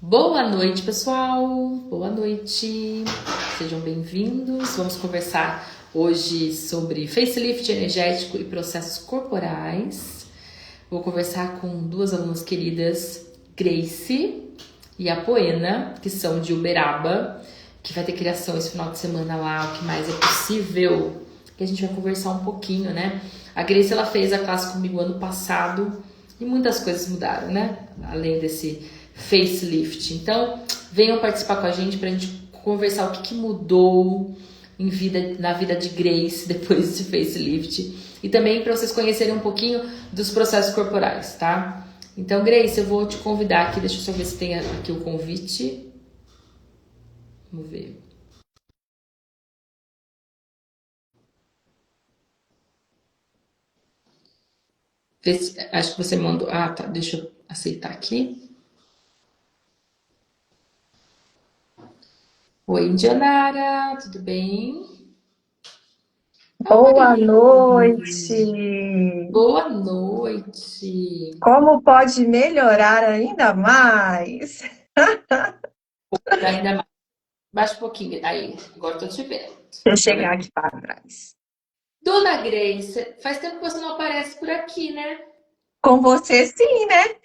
Boa noite, pessoal. Boa noite. Sejam bem-vindos. Vamos conversar hoje sobre facelift energético e processos corporais. Vou conversar com duas alunas queridas, Grace e a Poena, que são de Uberaba, que vai ter criação esse final de semana lá, o que mais é possível. Que a gente vai conversar um pouquinho, né? A Grace, ela fez a classe comigo ano passado e muitas coisas mudaram, né? Além desse facelift. Então, venham participar com a gente pra gente conversar o que mudou na vida de Grace depois desse facelift. E também para vocês conhecerem um pouquinho dos processos corporais, tá? Então, Grace, eu vou te convidar aqui. Deixa eu só ver se tem aqui o convite. Vamos ver. Acho que você mandou. Ah, tá. Deixa eu aceitar aqui. Oi, Indianara, tudo bem? Boa Oi, noite! boa noite. Como pode melhorar ainda mais? Ainda mais. Baixa um pouquinho. Aí, agora eu tô te vendo. Deixa Tá eu chegar vendo? aqui para trás. Dona Grace, faz tempo que você não aparece por aqui, né? Com você, sim, né?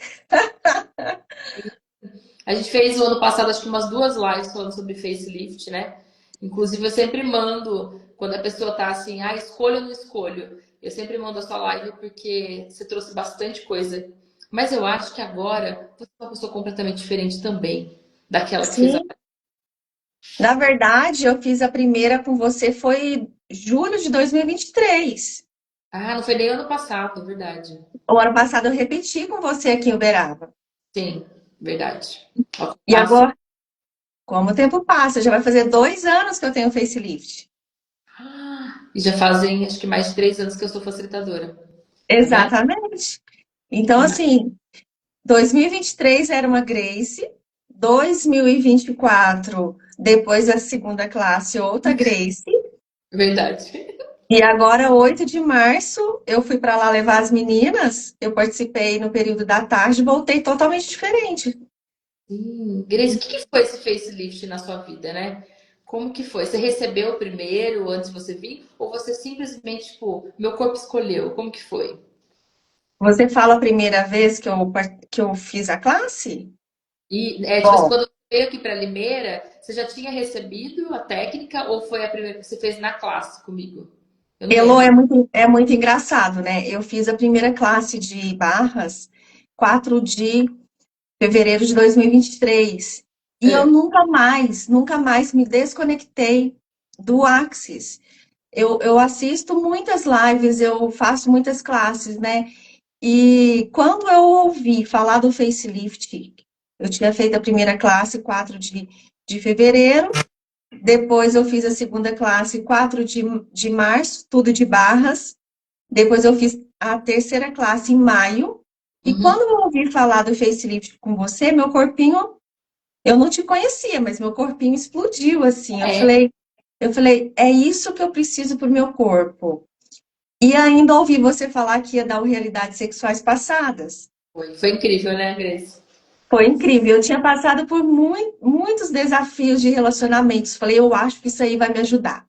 A gente fez o ano passado, acho que umas duas lives falando sobre facelift, né? Inclusive, eu sempre mando, quando a pessoa tá assim, escolho ou não escolho. Eu sempre mando a sua live porque você trouxe bastante coisa. Mas eu acho que agora você é uma pessoa completamente diferente também daquela que fez a. Sim. Na verdade, eu fiz a primeira com você, foi julho de 2023. Ah, não foi nem ano passado, verdade. O ano passado eu repeti com você aqui em Uberaba. Sim, verdade. Ó, E passo. agora, como o tempo passa, já vai fazer 2 anos que eu tenho facelift. E já fazem, acho que mais de 3 anos que eu sou facilitadora. Tá vendo? Exatamente. Então, Mas- assim, 2023 era uma Grace, 2024, depois da segunda classe, outra Grace, Verdade. e agora, 8 de março, eu fui para lá levar as meninas, eu participei no período da tarde, voltei totalmente diferente. Grace, o que foi esse facelift na sua vida, né? Como que foi? Você recebeu primeiro antes de você vir? Ou você simplesmente, tipo, meu corpo escolheu? Como que foi? Você fala a primeira vez que eu fiz a classe? E, tipo assim, Bom, quando você veio aqui para Limeira, você já tinha recebido a técnica ou foi a primeira que você fez na classe comigo? Eu não Elô, lembro. é muito engraçado, né? Eu fiz a primeira classe de barras 4 de fevereiro de 2023. E eu É. nunca mais me desconectei do Axis. Eu assisto muitas lives, eu faço muitas classes, né? E quando eu ouvi falar do facelift, eu tinha feito a primeira classe 4 de fevereiro, depois eu fiz a segunda classe 4 de março, tudo de barras, depois eu fiz a terceira classe em maio, e Uhum. quando eu ouvi falar do facelift com você, meu corpinho, eu não te conhecia, mas meu corpinho explodiu assim. É, Eu falei, é isso que eu preciso para o meu corpo. E ainda ouvi você falar que ia dar o realidades sexuais passadas. foi incrível, né, Grace? Foi incrível. Eu tinha passado por muitos desafios de relacionamentos. Falei, eu acho que isso aí vai me ajudar.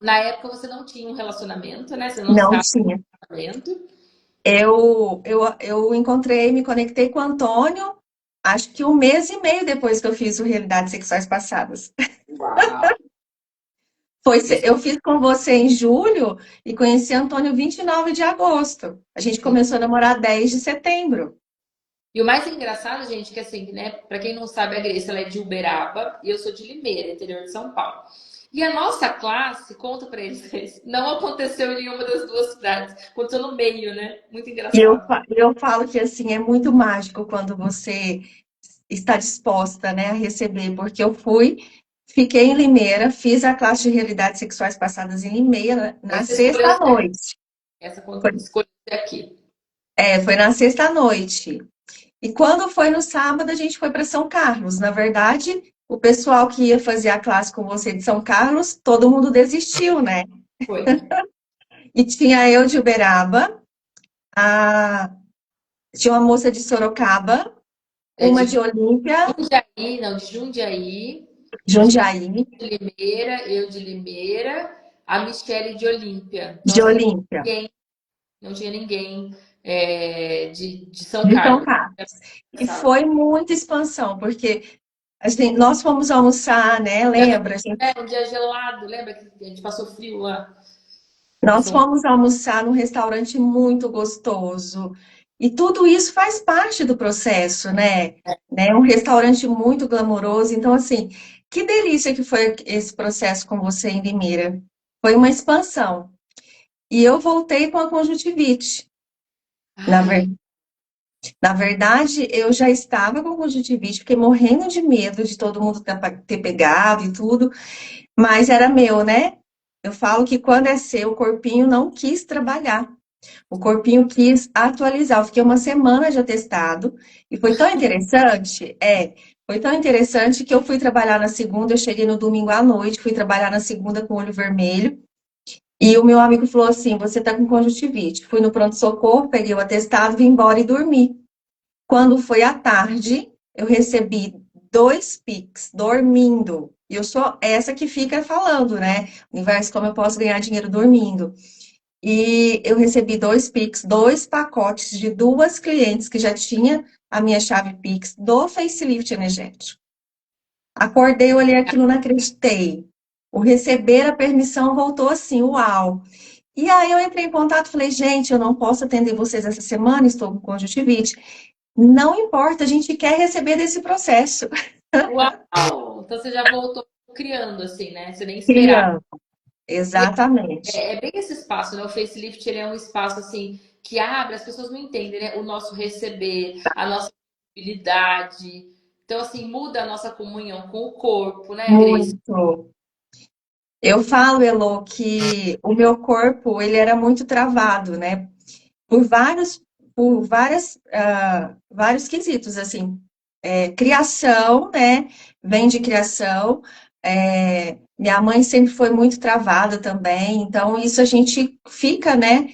Na época você não tinha um relacionamento, né? Você não Não estava tinha. em relacionamento. Eu encontrei, me conectei com o Antônio, acho que 1 mês e meio depois que eu fiz o Realidades Sexuais Passadas. Uau! Eu fiz com você em julho e conheci Antônio 29 de agosto. A gente começou a namorar 10 de setembro. E o mais engraçado, gente, que assim, né? Pra quem não sabe, a Grace ela é de Uberaba e eu sou de Limeira, interior de São Paulo. E a nossa classe, conta pra eles, Grace, não aconteceu em nenhuma das duas cidades. Aconteceu no meio, né? Muito engraçado. Eu falo que assim é muito mágico quando você está disposta, né, a receber, porque eu fui, fiquei em Limeira, fiz a classe de realidades sexuais passadas em Limeira Aí na você escolheu certo. sexta-noite. Essa Foi, escolha aqui. foi na sexta-noite. E quando foi no sábado, a gente foi para São Carlos. Na verdade, o pessoal que ia fazer a classe com você de São Carlos, todo mundo desistiu, né? Foi. E tinha eu de Uberaba, a... tinha uma moça de Sorocaba, É uma de de Olímpia, Jundiaí, não, de Jundiaí, Jundiaí, de Limeira, eu de Limeira, a Michelle de Olímpia. Então, de assim, Olímpia, não tinha ninguém de São de São Carlos. Carlos. Na E sala. foi muita expansão, porque assim, nós fomos almoçar, né? Lembra? Um dia gelado, lembra que a gente passou frio lá em Nós São fomos almoçar num restaurante muito gostoso. E tudo isso faz parte do processo, né? Um restaurante muito glamouroso. Então, assim, que delícia que foi esse processo com você em Limeira. Foi uma expansão. E eu voltei com a conjuntivite. Na, Ai, ver- Na verdade, eu já estava com conjuntivite, fiquei morrendo de medo de todo mundo ter pegado e tudo, mas era meu, né? Eu falo que quando é seu, o corpinho não quis trabalhar. O corpinho quis atualizar. Eu fiquei uma semana de atestado e foi tão interessante que eu fui trabalhar na segunda, eu cheguei no domingo à noite, fui trabalhar na segunda com o olho vermelho e o meu amigo falou assim: "Você tá com conjuntivite". Fui no pronto-socorro, peguei o atestado, vim embora e dormi. Quando foi à tarde, eu recebi 2 Pix dormindo. E eu sou essa que fica falando, né? Universo, como eu posso ganhar dinheiro dormindo? E eu recebi 2 Pix, 2 pacotes de 2 clientes que já tinha a minha chave Pix do facelift energético. Acordei, olhei aquilo, não acreditei. O receber a permissão voltou assim, uau. E aí eu entrei em contato, falei, gente, eu não posso atender vocês essa semana, estou com conjuntivite. Não importa, a gente quer receber desse processo. uau! Então você já voltou criando, assim, né? Você nem esperava. Criando, E exatamente. é bem esse espaço, né? O facelift ele é um espaço assim que abre, as pessoas não entendem, né? O nosso receber, a nossa habilidade. Então, assim, muda a nossa comunhão com o corpo, né, Grace? Muito. Eu falo, Elô, que o meu corpo, ele era muito travado, né? Por vários, vários quesitos, assim. Criação, né? Vem de criação. Minha mãe sempre foi muito travada também, então isso a gente fica, né?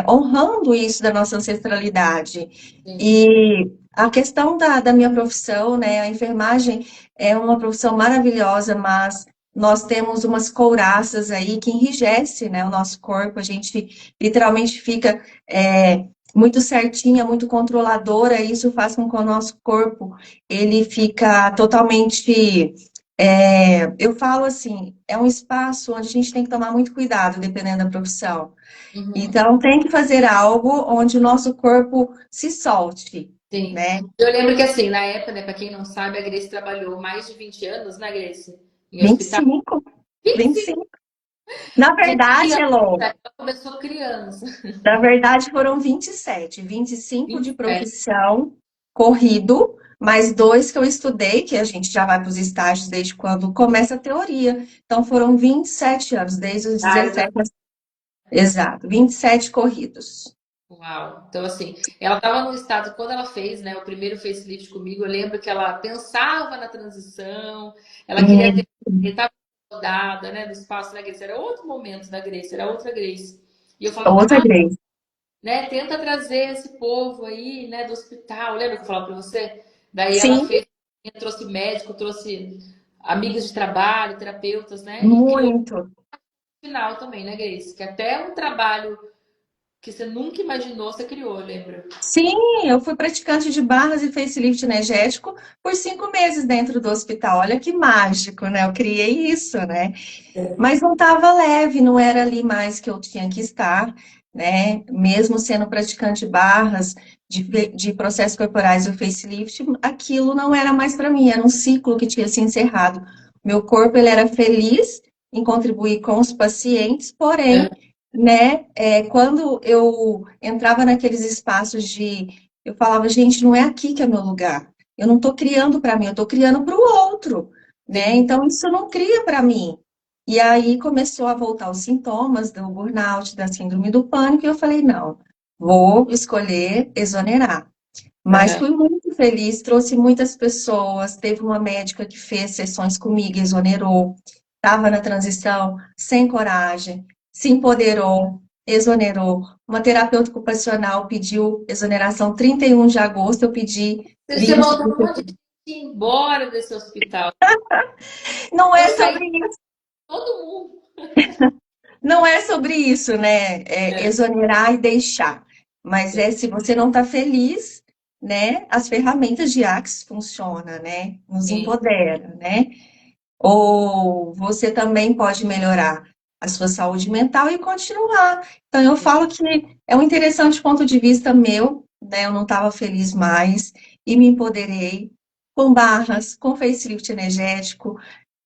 Honrando isso da nossa ancestralidade. Sim. E a questão da minha profissão, né? A enfermagem é uma profissão maravilhosa, mas nós temos umas couraças aí que enrijece, né, o nosso corpo, a gente literalmente fica muito certinha, muito controladora, e isso faz com que o nosso corpo ele fica totalmente. Eu falo assim, é um espaço onde a gente tem que tomar muito cuidado, dependendo da profissão. Uhum. Então, tem que fazer algo onde o nosso corpo se solte, Sim. né? Eu lembro que, assim, na época, né, pra quem não sabe, a Grace trabalhou mais de 20 anos, né, Grace? Em vinte e hospital. cinco, 25. 25. Na De verdade, criança. Elô, Ela começou criança. na verdade foram 27, 25 de 27. profissão corrido, mais 2 que eu estudei, que a gente já vai para os estágios desde quando começa a teoria. Então foram 27 anos, desde os Ah, 17. Exato, 27 corridos. uau. Então, assim, ela estava no estado, quando ela fez, né, o primeiro facelift comigo, eu lembro que ela pensava na transição, ela queria ter, estava rodada, né, do espaço da Grace, era outro momento da Grace, era outra Grace. E eu falava, Outra Grace. né, tenta trazer esse povo aí, né, do hospital, lembra que eu falava para você? Daí ela Sim, fez, trouxe médico, trouxe amigos de trabalho, terapeutas, né, e criou muito. o final também, né, Grace? Que até um trabalho que você nunca imaginou, você criou, lembra? Sim, eu fui praticante de barras e facelift energético por 5 meses dentro do hospital. Olha que mágico, né? Eu criei isso, né? Mas não estava leve, não era ali mais que eu tinha que estar, né? Mesmo sendo praticante de barras, de processos corporais e o facelift, aquilo não era mais para mim, era um ciclo que tinha se encerrado. Meu corpo, ele era feliz em contribuir com os pacientes, É. porém, né, quando eu entrava naqueles espaços eu falava, gente, não é aqui que é meu lugar. Eu não estou criando para mim, eu estou criando para o outro, né? Sim. Então, isso não cria para mim. E aí começou a voltar os sintomas do burnout, da síndrome do pânico, e eu falei, não, vou escolher exonerar. Mas Aham. fui muito feliz, trouxe muitas pessoas, teve uma médica que fez sessões comigo, exonerou, estava na transição, sem coragem, se empoderou. exonerou. Uma terapeuta ocupacional pediu exoneração 31 de agosto, eu pedi Você 20 mandou de um monte setembro. de gente embora desse hospital. Não Eu é saí sobre isso, todo mundo. não é sobre isso, né? É É, exonerar e deixar. Mas sim, é se você não está feliz, né? As ferramentas de Axis funcionam, né? Nos sim, empodera, né? Ou você também pode melhorar a sua saúde mental e continuar. Então, eu falo que é um interessante ponto de vista meu, né? Eu não estava feliz mais e me empoderei com barras, com facelift energético,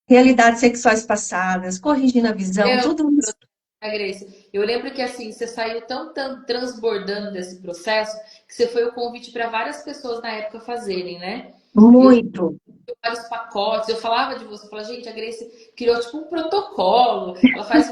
realidades sexuais passadas, corrigindo a visão, eu, tudo isso. Grace, eu lembro que assim, você saiu tão transbordando desse processo que você foi o convite para várias pessoas na época fazerem, né? E eu Muito, vários pacotes, eu falava de você, eu falava, gente, a Grace criou tipo um protocolo, ela faz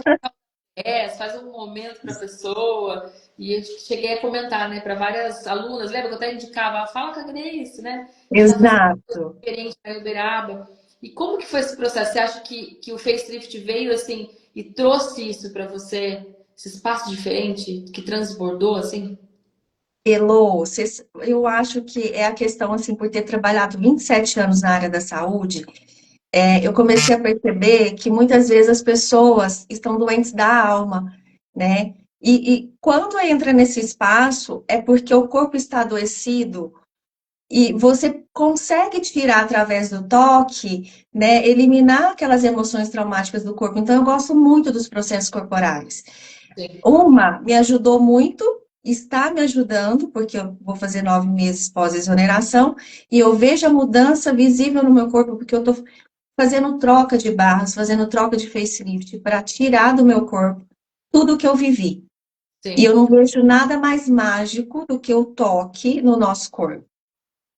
faz um momento para a pessoa, e eu cheguei a comentar, né, para várias alunas, lembra que eu até indicava, "Ah, fala com a Grace, né? Que está fazendo exato. diferente para Uberaba. E como que foi esse processo? Você acha que o facelift veio assim e trouxe isso para você, esse espaço diferente que transbordou assim? Elô, eu acho que é a questão, assim, por ter trabalhado 27 anos na área da saúde, eu comecei a perceber que muitas vezes as pessoas estão doentes da alma, né? E quando entra nesse espaço, é porque o corpo está adoecido e você consegue tirar através do toque, né? Eliminar aquelas emoções traumáticas do corpo. Então, eu gosto muito dos processos corporais. Sim. Uma me ajudou muito, está me ajudando, porque eu vou fazer 9 meses pós-exoneração, e eu vejo a mudança visível no meu corpo, porque eu estou fazendo troca de barras, fazendo troca de facelift, para tirar do meu corpo tudo que eu vivi. E eu Sim. não vejo nada mais mágico do que o toque no nosso corpo.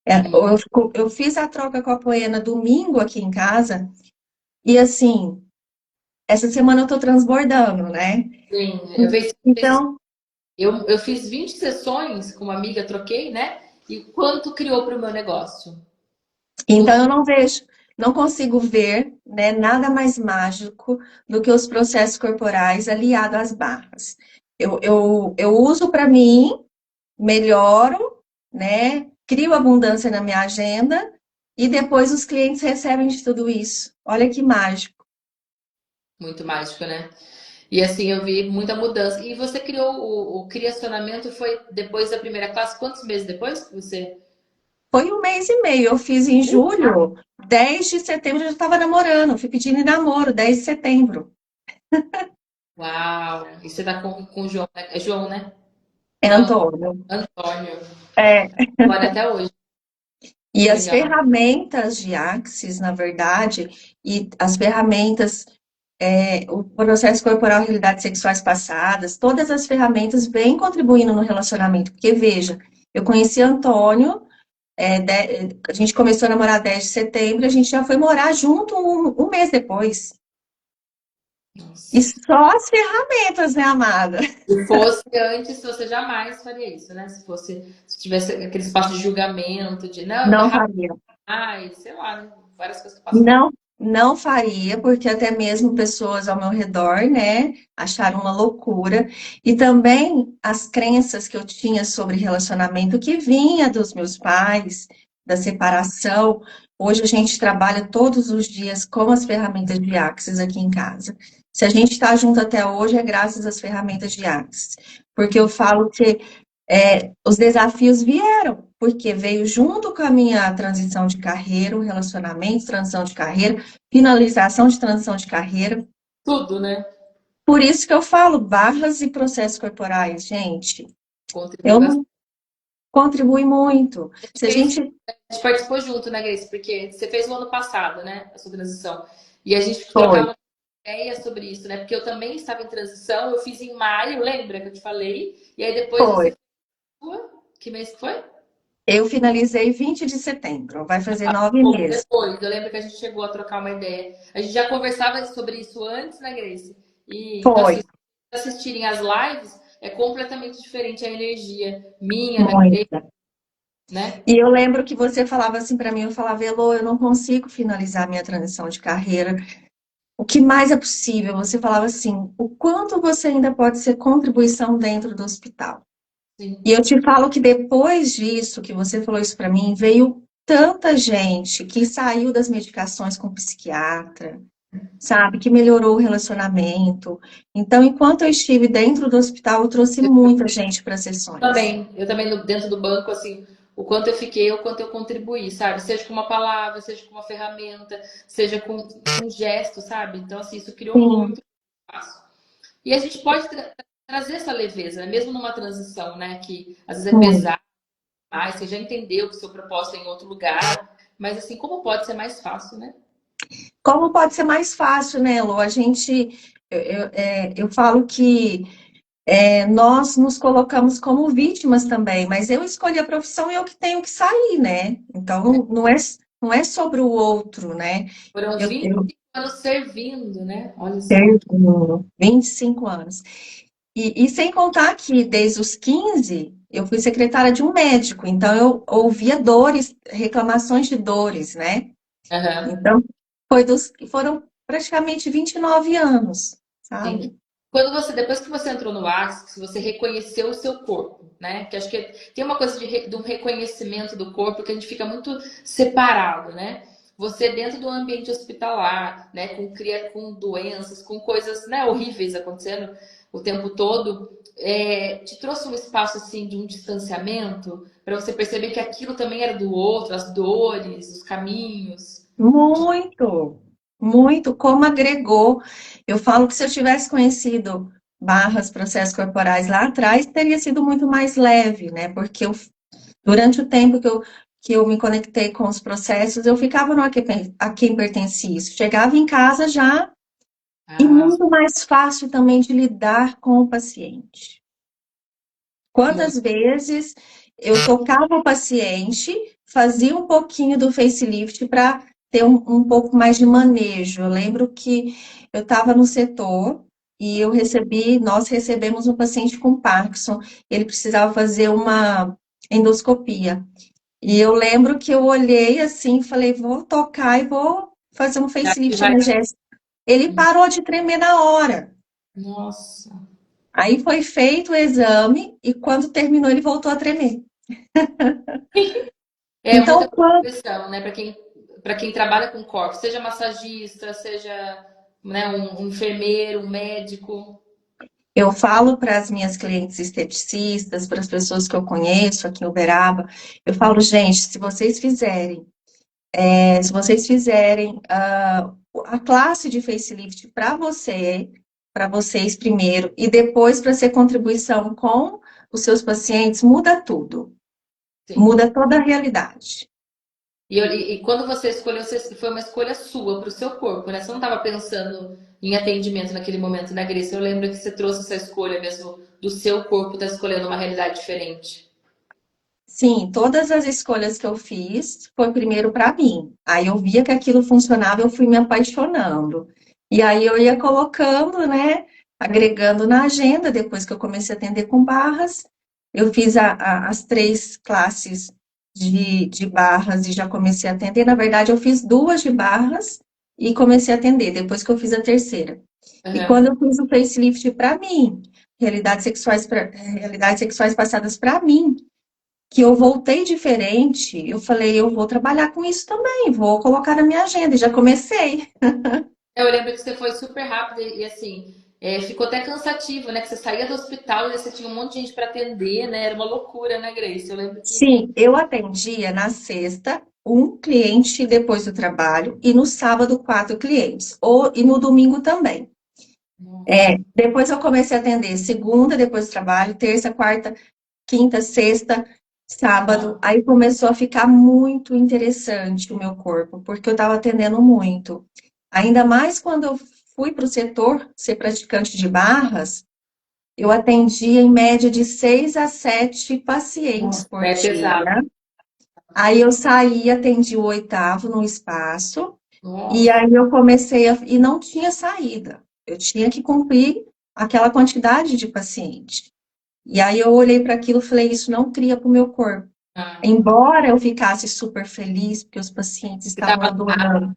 Hum, Eu fiz a troca com a Poena domingo aqui em casa, e assim, essa semana eu estou transbordando, né? sim. Então, Eu fiz 20 sessões com uma amiga, troquei, né? E quanto criou para o meu negócio? Então, Tudo. eu não vejo, não consigo ver, né, nada mais mágico do que os processos corporais aliados às barras. Eu uso para mim, melhoro, né, crio abundância na minha agenda e depois os clientes recebem de tudo isso. Olha que mágico. Muito mágico, né? E assim, eu vi muita mudança. E você criou o criacionamento, foi depois da primeira classe? Quantos meses depois que você. Foi 1 mês e meio, eu fiz em julho, 10 de setembro eu já estava namorando, fui pedindo em namoro, 10 de setembro. Uau! E você tá com o João, né? É João, né? É Não, Antônio. Antônio. É, Olha, até hoje. e Que as legal. ferramentas de Axis, na verdade, e as ferramentas, o processo corporal, realidades sexuais passadas, todas as ferramentas vêm contribuindo no relacionamento. Porque, veja, eu conheci Antônio, a gente começou a namorar 10 de setembro, a gente já foi morar junto um mês depois. E Nossa. só as ferramentas, né, amada? Se fosse antes, você jamais faria isso, né? Se tivesse aquele espaço de julgamento, de não, é Não rápido faria. demais, sei lá, né? Várias coisas que passam. Não, não faria, porque até mesmo pessoas ao meu redor, né, acharam uma loucura. E também as crenças que eu tinha sobre relacionamento que vinha dos meus pais, da separação. Hoje a gente trabalha todos os dias com as ferramentas de Axis aqui em casa. Se a gente está junto até hoje, é graças às ferramentas de Axis. Porque eu falo que os desafios vieram, porque veio junto com a minha transição de carreira, o relacionamento, transição de carreira, finalização de transição de carreira. Tudo, né? Por isso que eu falo barras e processos corporais, gente. Contribui Eu bastante. não contribui muito. Se a Fez, gente a gente participou junto, né, Grace? Porque você fez o ano passado, né? A sua transição. E a gente foi, trocava ideias sobre isso, né? Porque eu também estava em transição, eu fiz em maio, lembra que eu te falei? E aí depois foi. você. Que mês que foi? Eu finalizei 20 de setembro, vai fazer nove Pouco meses. depois. Eu lembro que a gente chegou a trocar uma ideia. A gente já conversava sobre isso antes, né, Grace? E então, Foi, assim, se assistirem as lives, é completamente diferente a energia minha, da Grace, muita. né? E eu lembro que você falava assim para mim, eu falava, Elô, eu não consigo finalizar minha transição de carreira. o que mais é possível? Você falava assim, o quanto você ainda pode ser contribuição dentro do hospital? E Sim. eu te falo que depois disso, que você falou isso para mim, veio tanta gente que saiu das medicações com psiquiatra, sabe, que melhorou o relacionamento. Então, enquanto eu estive dentro do hospital, eu trouxe muita gente para sessões. Eu também dentro do banco, assim, o quanto eu fiquei, o quanto eu contribuí, sabe? Seja com uma palavra, seja com uma ferramenta, seja com um gesto, sabe? Então, assim, isso criou Sim, muito espaço. E a gente pode trazer essa leveza, né? Mesmo numa transição, né? Que às vezes é sim. pesado, mas você já entendeu que o seu propósito é em outro lugar, mas assim, como pode ser mais fácil, né? Como pode ser mais fácil, né, Lu? A gente, eu falo que nós nos colocamos como vítimas também, mas eu escolhi a profissão e eu que tenho que sair, né? Então, não é sobre o outro, né? Foram Eu 25 anos servindo, né? Olha só. tenho 25 anos. E sem contar que desde os 15 eu fui secretária de um médico, então eu ouvia dores, reclamações de dores, né? Aham. Então, foram praticamente 29 anos, Sim. sabe? Quando você, depois que você entrou no Axis, você reconheceu o seu corpo, né? Que acho que tem uma coisa de um reconhecimento do corpo que a gente fica muito separado, né? Você dentro do ambiente hospitalar, né? Com doenças, com coisas, né, horríveis acontecendo o tempo todo, te trouxe um espaço assim de um distanciamento para você perceber que aquilo também era do outro, as dores, os caminhos. Muito, muito, como agregou. Eu falo que se eu tivesse conhecido barras, processos corporais lá atrás, teria sido muito mais leve, né? Porque durante o tempo que eu me conectei com os processos, eu ficava no a quem pertencia isso. Chegava em casa já e Ah, muito mais fácil também de lidar com o paciente. muito. Quantas vezes eu tocava o paciente, fazia um pouquinho do facelift para ter um pouco mais de manejo. Eu lembro que eu estava no setor e nós recebemos um paciente com Parkinson, ele precisava fazer uma endoscopia. E eu lembro que eu olhei assim, falei, vou tocar e vou fazer um facelift Vai. energético. Ele parou de tremer na hora. Nossa. Aí foi feito o exame e quando terminou ele voltou a tremer. É muita Então, quando pressão, né? Para quem trabalha com corpo, seja massagista, seja, né, um enfermeiro, um médico. eu falo para as minhas clientes esteticistas, para as pessoas que eu conheço aqui em Uberaba, eu falo, gente, se vocês fizerem a classe de facelift para vocês primeiro, e depois para ser contribuição com os seus pacientes, muda tudo, Sim. muda toda a realidade. E quando você escolheu, foi uma escolha sua para o seu corpo, né? Você não estava pensando em atendimento naquele momento, né, Grace? Eu lembro que você trouxe essa escolha mesmo do seu corpo, tá escolhendo uma realidade diferente. Sim, todas as escolhas que eu fiz foi primeiro para mim. Aí eu via que aquilo funcionava, eu fui me apaixonando. E aí eu ia colocando, né, agregando na agenda, depois que eu comecei a atender com barras. Eu fiz as 3 classes de barras e já comecei a atender. Na verdade, eu fiz 2 de barras e comecei a atender, depois que eu fiz a terceira. E Aham. quando eu fiz o facelift para mim, realidades sexuais passadas para mim, que eu voltei diferente, eu falei, eu vou trabalhar com isso também, vou colocar na minha agenda, e já comecei. Eu lembro que você foi super rápido e assim, ficou até cansativo, né? Que você saía do hospital e você tinha um monte de gente para atender, né? Era uma loucura, né, Grace? Eu lembro que. Sim, eu atendia na sexta um cliente depois do trabalho e no sábado 4 clientes, e no domingo também. Nossa. Depois eu comecei a atender segunda, depois do trabalho, terça, quarta, quinta, sexta, sábado. Aí começou a ficar muito interessante o meu corpo, porque eu estava atendendo muito. Ainda mais quando eu fui para o setor ser praticante de barras, eu atendia em média de 6 a 7 pacientes Nossa, por é pesado. dia. Aí eu saí, atendi o 8º no espaço, e Nossa. aí e não tinha saída. Eu tinha que cumprir aquela quantidade de paciente. E aí eu olhei para aquilo e falei, isso não cria para o meu corpo. Ah, Embora eu ficasse super feliz, porque os pacientes você estavam tava adorando.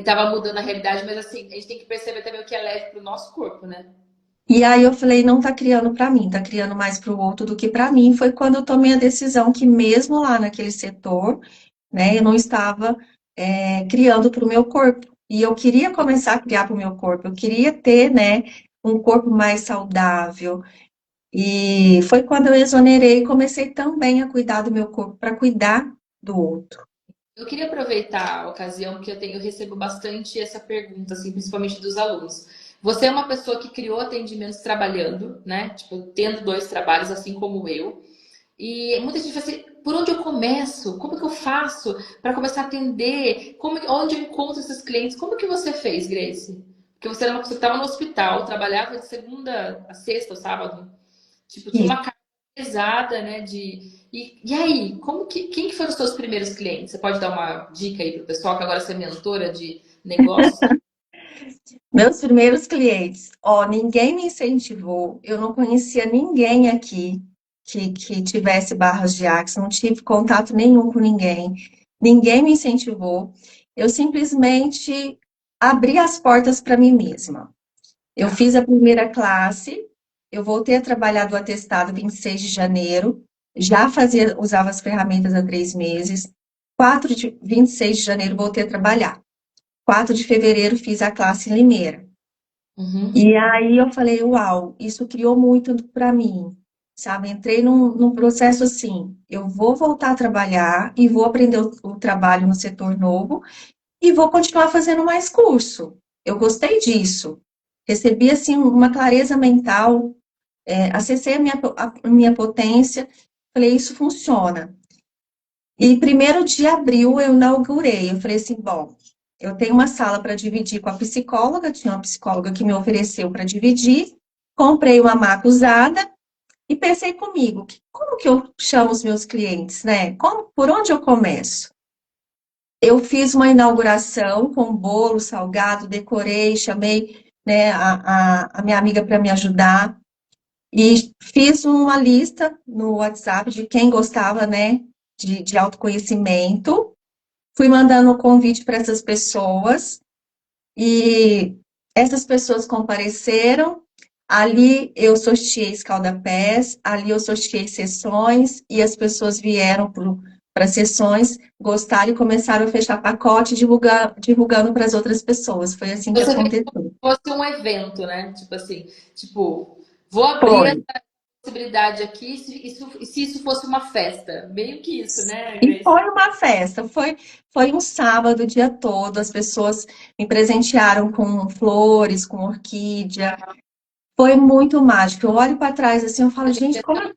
Tava mudando a realidade, mas assim, a gente tem que perceber também o que é leve pro nosso corpo, né? E aí eu falei, não tá criando para mim, tá criando mais para o outro do que para mim. Foi quando eu tomei a decisão que mesmo lá naquele setor, né, eu não estava criando para o meu corpo. E eu queria começar a criar para o meu corpo. Eu queria ter, né, um corpo mais saudável. E foi quando eu exonerei e comecei também a cuidar do meu corpo para cuidar do outro. Eu queria aproveitar a ocasião, porque eu recebo bastante essa pergunta, assim, principalmente dos alunos. Você é uma pessoa que criou atendimentos trabalhando, né? Tipo, tendo dois trabalhos, assim como eu. E muita gente fala assim, por onde eu começo? Como que eu faço para começar a atender? Onde eu encontro esses clientes? Como que você fez, Grace? Porque você era uma pessoa que estava no hospital, trabalhava de segunda a sexta ou sábado. Tipo, tinha uma Isso. carga pesada, né? E aí, quem que foram os seus primeiros clientes? Você pode dar uma dica aí pro pessoal, que agora você é mentora de negócios? Meus primeiros clientes, ó, ninguém me incentivou, eu não conhecia ninguém aqui que tivesse barras de axi, não tive contato nenhum com ninguém, ninguém me incentivou, eu simplesmente abri as portas para mim mesma. Eu Tá. fiz a primeira classe, eu voltei a trabalhar do atestado 26 de janeiro, já fazia, usava as ferramentas há 3 meses, 26 de janeiro voltei a trabalhar. 4 de fevereiro fiz a classe em Limeira. Uhum. E aí eu falei, uau, isso criou muito para mim, sabe? Entrei num processo assim, eu vou voltar a trabalhar e vou aprender o trabalho no setor novo e vou continuar fazendo mais curso. Eu gostei disso. Recebi, assim, uma clareza mental, acessei a minha potência, falei, isso funciona. E 1º de abril eu inaugurei. Eu falei assim, bom, eu tenho uma sala para dividir com a psicóloga, tinha uma psicóloga que me ofereceu para dividir, comprei uma maca usada e pensei comigo, como que eu chamo os meus clientes, né? Por onde eu começo? Eu fiz uma inauguração com bolo, salgado, decorei, chamei, né, a minha amiga para me ajudar e fiz uma lista no WhatsApp de quem gostava, né, de autoconhecimento. Fui mandando o convite para essas pessoas e essas pessoas compareceram. Ali eu sorteei escaldapés, ali eu sorteei sessões e as pessoas vieram para sessões, gostaram e começaram a fechar pacote, divulgando para as outras pessoas. Foi assim que Você fez como aconteceu. se fosse um evento, né? Tipo assim, tipo, vou abrir Foi. essa possibilidade aqui, se isso fosse uma festa. Meio que isso, né, E Grace? foi uma festa, foi um sábado o dia todo, as pessoas me presentearam com flores, com orquídea, foi muito mágico. Eu olho para trás assim, eu falo, gente, como é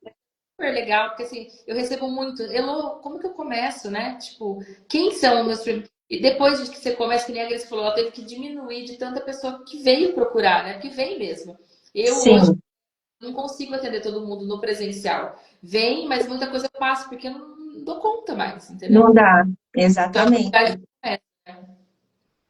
Super legal, porque assim, eu recebo muito. Elô, como que eu começo, né? Tipo, quem são os meus primeiros. E depois de que você começa, que nem a Grace falou, ela teve que diminuir de tanta pessoa que veio procurar, né? Porque vem mesmo. Eu hoje sim, não consigo atender todo mundo no presencial. Vem, mas muita coisa eu passo, porque eu não dou conta mais, entendeu? não dá, Então acho que o exatamente. lugar já começa, né?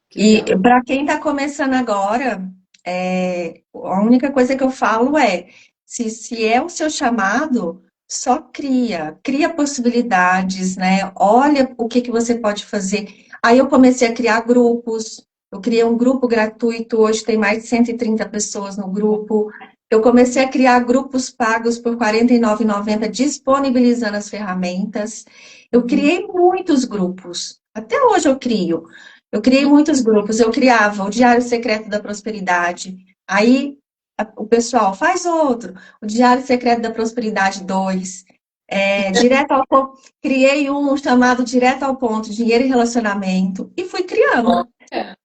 Que E legal. para quem está começando agora, a única coisa que eu falo é, se é o seu chamado, só cria possibilidades, né? Olha o que que você pode fazer. Aí eu comecei a criar grupos, eu criei um grupo gratuito, hoje tem mais de 130 pessoas no grupo. Eu comecei a criar grupos pagos por R$ 49,90, disponibilizando as ferramentas. Eu Uhum. criei muitos grupos, até hoje eu crio. Eu criei muitos grupos, eu criava o Diário Secreto da Prosperidade, aí o pessoal faz outro, o Diário Secreto da Prosperidade 2, direto ao ponto, criei um chamado Direto ao Ponto, Dinheiro e Relacionamento, e fui criando. Olha,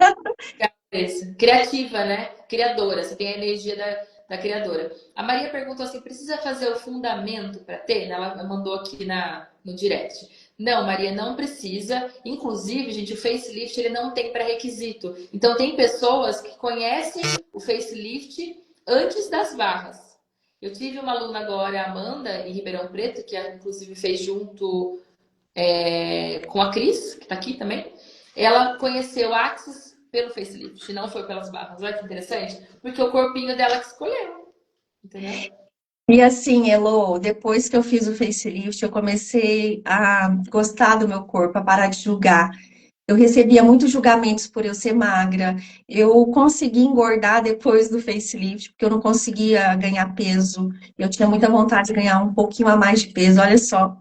isso. Criativa, né? Criadora. Você tem a energia da criadora. A Maria perguntou assim: precisa fazer o fundamento para ter? Ela mandou aqui no direct. Não, Maria, não precisa. Inclusive, gente, o facelift ele não tem pré-requisito. Então, tem pessoas que conhecem o facelift antes das barras. Eu tive uma aluna agora, a Amanda, em Ribeirão Preto, que inclusive fez junto com a Cris, que está aqui também. Ela conheceu Axis pelo facelift, não foi pelas barras. Olha que interessante, porque o corpinho dela que escolheu, entendeu? E assim, Elo, depois que eu fiz o facelift, eu comecei a gostar do meu corpo, a parar de julgar. Eu recebia muitos julgamentos por eu ser magra. Eu consegui engordar depois do facelift, porque eu não conseguia ganhar peso. Eu tinha muita vontade de ganhar um pouquinho a mais de peso, olha só.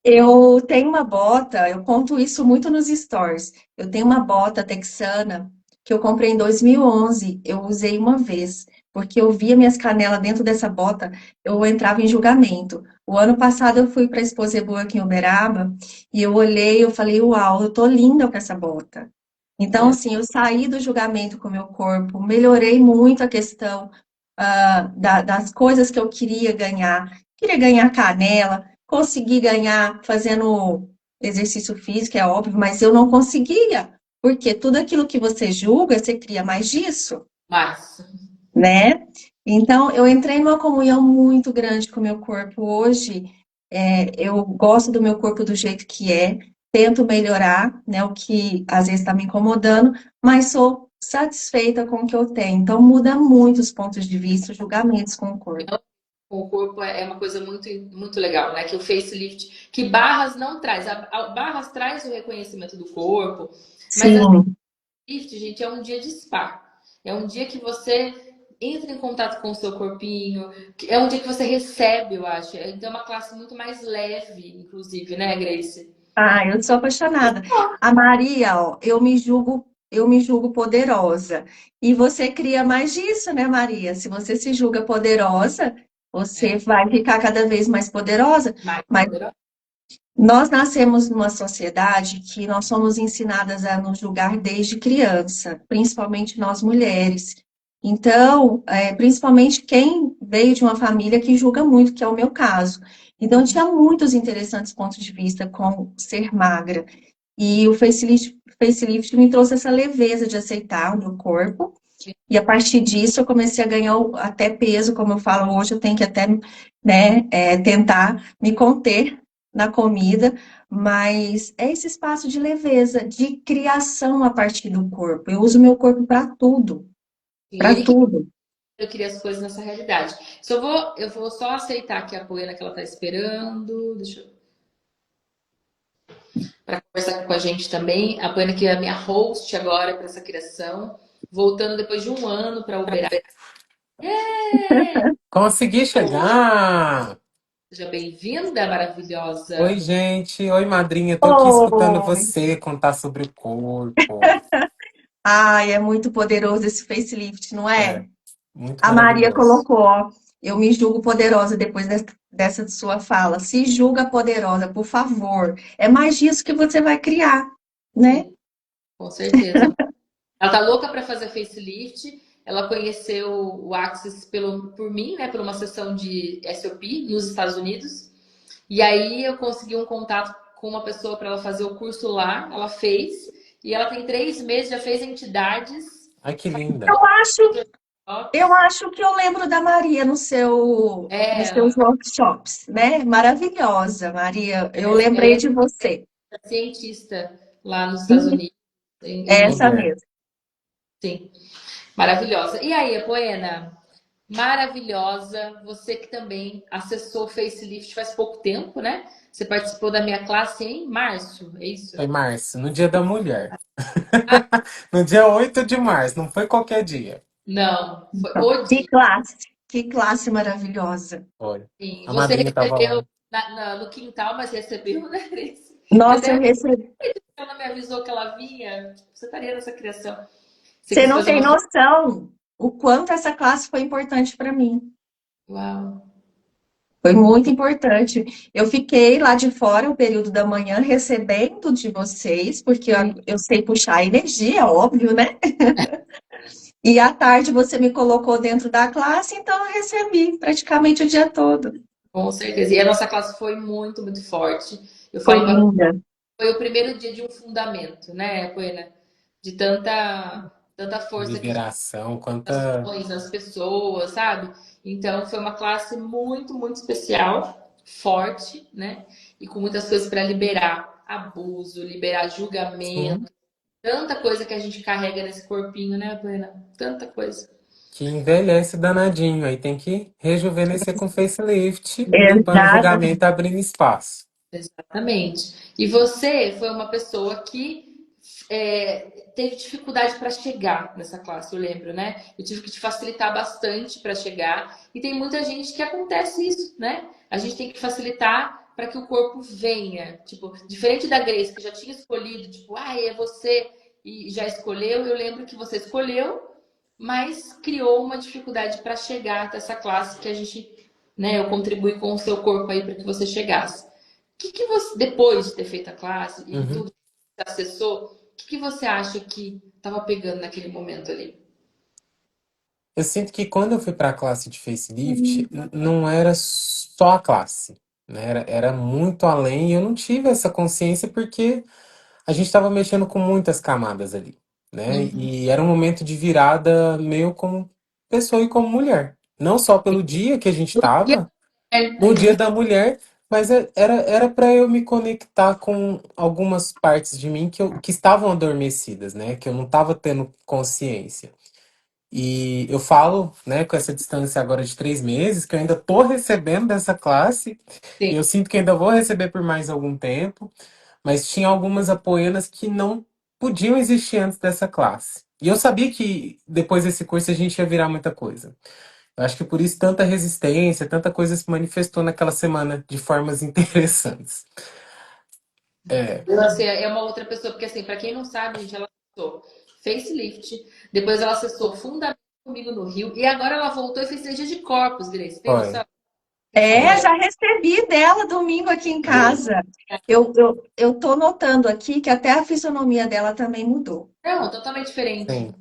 Eu tenho uma bota, eu conto isso muito nos stories. Eu tenho uma bota texana que eu comprei em 2011. Eu usei uma vez, porque eu via minhas canelas dentro dessa bota, eu entrava em julgamento. O ano passado eu fui para a Exposebo aqui em Uberaba e eu olhei, eu falei, uau, eu tô linda com essa bota. Então, É, assim, eu saí do julgamento com o meu corpo, melhorei muito a questão das coisas que eu queria ganhar. Queria ganhar canela, consegui ganhar fazendo exercício físico, é óbvio, mas eu não conseguia, porque tudo aquilo que você julga, você cria mais disso, mas, né? Então, eu entrei numa comunhão muito grande com o meu corpo. Hoje, eu gosto do meu corpo do jeito que é, tento melhorar, né, o que às vezes está me incomodando, mas sou satisfeita com o que eu tenho. Então, muda muito os pontos de vista, os julgamentos com o corpo. com o corpo é uma coisa muito, muito legal, né? Que o facelift, que barras não traz. Barras traz o reconhecimento do corpo, mas a Sim. facelift, gente, é um dia de spa. É um dia que você entra em contato com o seu corpinho, é um dia que você recebe, eu acho. Então é uma classe muito mais leve, inclusive, né, Grace? Ah, eu sou apaixonada. A Maria, ó, eu me julgo poderosa. E você cria mais disso, né, Maria? Se você se julga poderosa, você É, vai ficar cada vez mais poderosa. mais Mas poderosa. nós nascemos numa sociedade que nós somos ensinadas a nos julgar desde criança, principalmente nós mulheres. Então, principalmente quem veio de uma família que julga muito, que é o meu caso. Então, tinha muitos interessantes pontos de vista com ser magra. E o facelift me trouxe essa leveza de aceitar o meu corpo. E a partir disso, eu comecei a ganhar até peso, como eu falo hoje, eu tenho que até, né, tentar me conter na comida, mas é esse espaço de leveza, de criação a partir do corpo. Eu uso meu corpo para tudo, E para ele que tudo. eu queria as coisas nessa realidade. Eu vou só aceitar aqui a Poena que ela tá esperando. Deixa eu para conversar com a gente também. A Poena, que é a minha host agora para essa criação, voltando depois de um ano para Uberaba. Consegui chegar! Seja bem-vinda, Oi, maravilhosa. gente. Oi, madrinha. Tô aqui escutando Oh, você contar sobre o corpo. ai, é muito poderoso esse facelift, não É, é? muito A Maria maravilhoso. colocou, ó, eu me julgo poderosa depois dessa sua fala. Se julga poderosa, por favor. É mais disso que você vai criar, né? Sim, com certeza. Ela tá louca para fazer facelift. Ela conheceu o Axis por mim, né, por uma sessão de SOP nos Estados Unidos. E aí eu consegui um contato com uma pessoa para ela fazer o curso lá. Ela fez. E ela tem 3 meses, já fez entidades. Ai, que linda. Eu acho, eu Ops. acho que eu lembro da Maria no nos seus É, workshops, né? Maravilhosa, Maria. Eu ela lembrei é de você. cientista lá nos Estados Sim, Unidos, em Minas. essa Mulher. mesmo. Sim, maravilhosa. E aí, Poena? Maravilhosa. Você que também acessou o Facelift faz pouco tempo, né? Você participou da minha classe em março, é isso? Foi março, no Dia da Mulher. No dia 8 de março, não foi qualquer dia. Não, foi Então, o dia. que classe maravilhosa. Olha, Sim. a Você madrinha tava recebeu lá. no quintal, mas recebeu, né, Grace? Eu Nossa, eu até recebi. ela me avisou que ela vinha. Você estaria nessa criação. Você Você quis não fazer tem uma. noção o quanto essa classe foi importante para mim. Uau. Foi muito importante. Eu fiquei lá de fora o período da manhã recebendo de vocês, porque Sim. eu sei puxar energia, óbvio, né? E à tarde você me colocou dentro da classe, então eu recebi praticamente o dia todo. Com certeza. E a nossa classe foi muito, muito forte. Eu Foi falo que linda. foi o primeiro dia de um fundamento, né, Coena? De tanta força que Liberação, quanta. as pessoas, sabe? Então foi uma classe muito, muito especial, forte, né? E com muitas coisas para liberar abuso, liberar Sim. julgamento, tanta coisa que a gente carrega nesse corpinho, né, Coena? Tanta coisa. Que envelhece danadinho. Aí tem que rejuvenescer com facelift, limpando o Exata, julgamento, abrindo espaço. Exatamente. E você foi uma pessoa que teve dificuldade para chegar nessa classe, eu lembro, né? Eu tive que te facilitar bastante para chegar. E tem muita gente que acontece isso, né? A gente tem que facilitar para que o corpo venha. Tipo, diferente da Grace, que já tinha escolhido, tipo, é você e já escolheu. Eu lembro que você escolheu, mas criou uma dificuldade para chegar até essa classe que a gente, né? Eu contribuí com o seu corpo aí para que você chegasse. Que você, depois de ter feito a classe e Uhum. tudo que você acessou, o que você acha que estava pegando naquele momento ali? Eu sinto que quando eu fui para a classe de facelift, não era só a classe, né? Era muito além e eu não tive essa consciência porque a gente estava mexendo com muitas camadas ali, né? Uhum. E era um momento de virada meu como pessoa e como mulher. Não só pelo dia que a gente E estava, no Dia da Mulher, mas era para eu me conectar com algumas partes de mim que estavam adormecidas, né? Que eu não estava tendo consciência. E eu falo, né, com essa distância agora de 3 meses, que eu ainda tô recebendo dessa classe, e eu sinto que ainda vou receber por mais algum tempo, mas tinha algumas apoianas que não podiam existir antes dessa classe. E eu sabia que depois desse curso a gente ia virar muita coisa. Eu acho que por isso tanta resistência, tanta coisa se manifestou naquela semana de formas interessantes. É, você é uma outra pessoa, porque assim, para quem não sabe, gente, ela acessou facelift, depois ela acessou fundamento comigo no Rio, e agora ela voltou e fez cirurgia de corpos, Grace. Tem foi, noção? Tem É, cirurgia. já recebi dela domingo aqui em foi, casa. Eu tô notando aqui que até a fisionomia dela também mudou. Não, totalmente diferente. sim.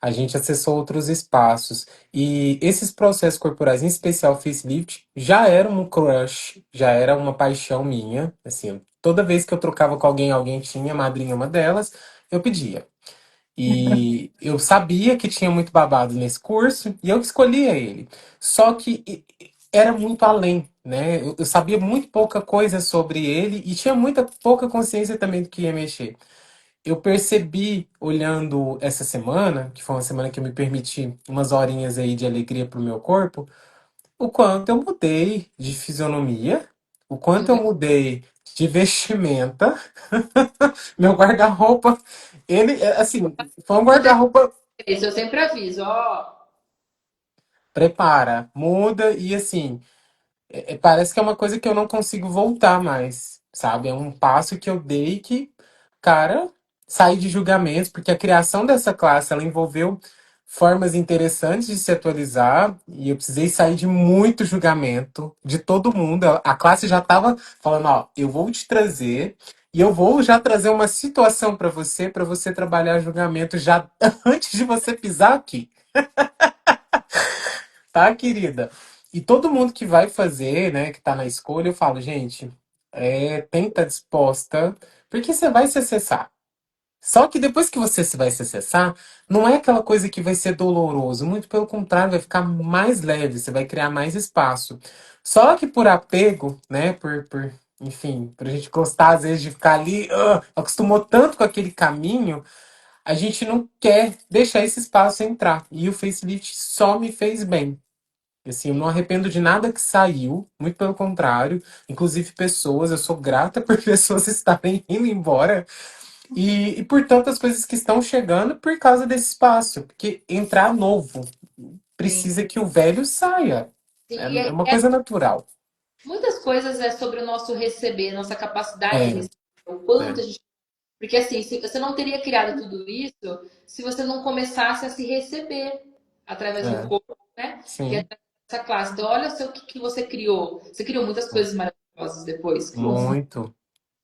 A gente acessou outros espaços. E esses processos corporais, em especial o facelift, já era um crush, já era uma paixão minha. Assim, toda vez que eu trocava com alguém, alguém tinha, a madrinha é uma delas, eu pedia. E eu sabia que tinha muito babado nesse curso e eu que escolhia ele. Só que era muito além, né? Eu sabia muito pouca coisa sobre ele e tinha muita pouca consciência também do que ia mexer. Eu percebi, olhando essa semana, que foi uma semana que eu me permiti umas horinhas aí de alegria pro meu corpo, o quanto eu mudei de fisionomia, o quanto eu Uhum. mudei de vestimenta. Meu guarda-roupa, ele, assim, foi um Muda guarda-roupa. isso, eu sempre aviso, ó. Prepara, muda e assim, parece que é uma coisa que eu não consigo voltar mais, sabe? É um passo que eu dei que, cara, saí de julgamentos, porque a criação dessa classe, ela envolveu formas interessantes de se atualizar e eu precisei sair de muito julgamento de todo mundo. A classe já estava falando, ó, eu vou te trazer e eu vou já trazer uma situação para você trabalhar julgamento já antes de você pisar aqui. Tá, querida? E todo mundo que vai fazer, né, que tá na escolha, eu falo, gente, tem que estar disposta, porque você vai se acessar. Só que depois que você se vai se acessar, não é aquela coisa que vai ser doloroso, muito pelo contrário, vai ficar mais leve, você vai criar mais espaço. Só que por apego, né, enfim, por a gente gostar às vezes de ficar ali, acostumou tanto com aquele caminho, a gente não quer deixar esse espaço entrar. E o facelift só me fez bem. Assim, eu não arrependo de nada que saiu, muito pelo contrário. Inclusive pessoas, eu sou grata por pessoas estarem indo embora e por tantas coisas que estão chegando por causa desse espaço. Porque entrar novo Sim. precisa que o velho saia. É, Sim, é uma coisa natural. muitas coisas é sobre o nosso receber, nossa capacidade de É, receber, o quanto é, a gente. Porque assim, você não teria criado tudo isso se você não começasse a se receber através do é. corpo, né? E Sim, através dessa classe. Então, olha só o que você criou. Você criou muitas coisas maravilhosas depois. muito.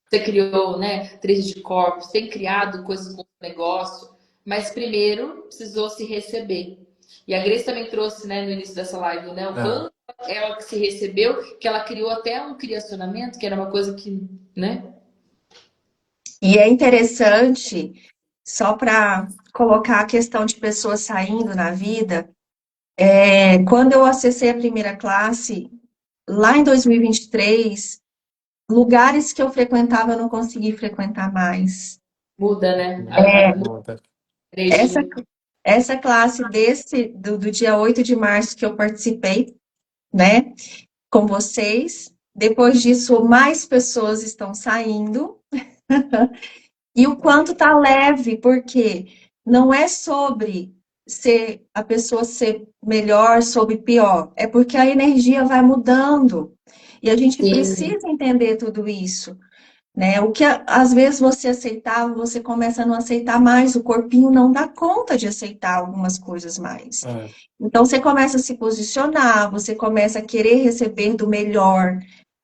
Você criou, né, 3D de corpos, tem criado coisas com o negócio, mas primeiro precisou se receber. E a Grace também trouxe, né, no início dessa live, né, o É, quanto ela que se recebeu, que ela criou até um criacionamento, que era uma coisa que, né? E é interessante, só para colocar a questão de pessoas saindo na vida, quando eu acessei a primeira classe, lá em 2023, lugares que eu frequentava eu não consegui frequentar mais. Muda, né? muda. Essa, Trecho. essa classe do dia 8 de março que eu participei, né, com vocês. Depois disso, mais pessoas estão saindo. E o quanto tá leve, porque não é sobre ser a pessoa ser melhor, sobre pior, é porque a energia vai mudando. E a gente Sim, precisa entender tudo isso, né? O que às vezes você aceitava, você começa a não aceitar mais, o corpinho não dá conta de aceitar algumas coisas mais. É, Então você começa a se posicionar, você começa a querer receber do melhor,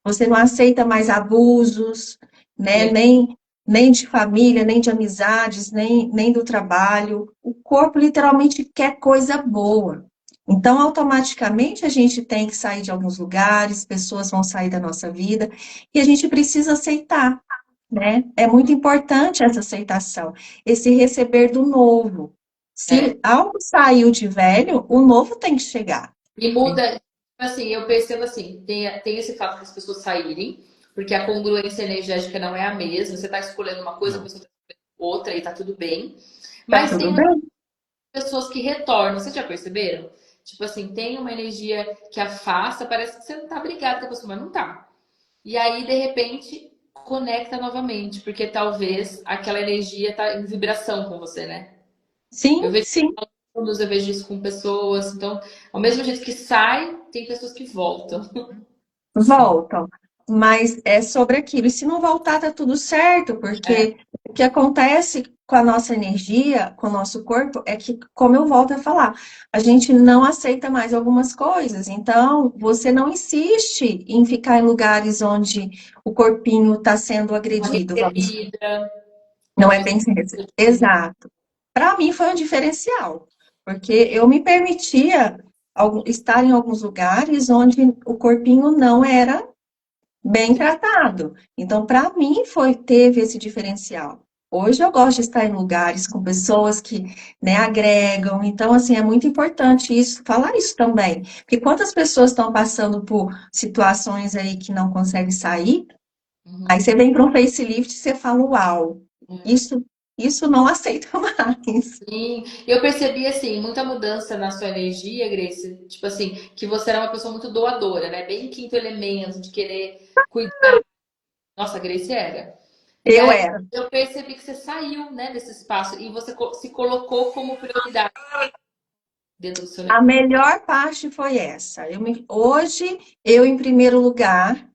você não aceita mais abusos, né? sim. Nem de família, nem de amizades, nem do trabalho. O corpo literalmente quer coisa boa. Então, automaticamente, a gente tem que sair de alguns lugares, pessoas vão sair da nossa vida, e a gente precisa aceitar, né? É muito importante essa aceitação, esse receber do novo. É. Se algo saiu de velho, o novo tem que chegar. E muda, tipo assim, eu percebo assim, tem esse fato das pessoas saírem, porque a congruência energética não é a mesma. Você está escolhendo uma coisa, a não. pessoa está escolhendo outra e tá tudo bem. Tá Mas tudo tem bem? pessoas que retornam, vocês já perceberam? Tipo assim, tem uma energia que afasta, parece que você não tá brigado com a pessoa, mas não tá. E aí, de repente, conecta novamente, porque talvez aquela energia tá em vibração com você, né? Eu Sim, vejo sim. alunos, eu vejo isso com pessoas. Então, ao mesmo jeito que sai, tem pessoas que voltam. Voltam, mas é sobre aquilo. E se não voltar, tá tudo certo, É, porque o que acontece com a nossa energia, com o nosso corpo, é que, como eu volto a falar, a gente não aceita mais algumas coisas. Então, você não insiste em ficar em lugares onde o corpinho está sendo uma agredido, vamos. recebida, Não uma é bem assim. recebida. Exato. Para mim foi um diferencial, porque eu me permitia estar em alguns lugares onde o corpinho não era bem tratado. Então, para mim, teve esse diferencial. Hoje eu gosto de estar em lugares com pessoas que, né, agregam. Então, assim, é muito importante isso, falar isso também. Porque quantas pessoas estão passando por situações aí que não conseguem sair, aí Uhum. você vem para um facelift e você fala, uau, isso, isso não aceita mais. Sim, eu percebi assim, muita mudança na sua energia, Grace. Tipo assim, que você era uma pessoa muito doadora, né? Bem quinto elemento, de querer cuidar. Nossa, a Grace era. E Eu aí era. eu percebi que você saiu, né, desse espaço e você se colocou como prioridade dentro do seu A negócio. melhor parte foi essa. Hoje, eu em primeiro lugar,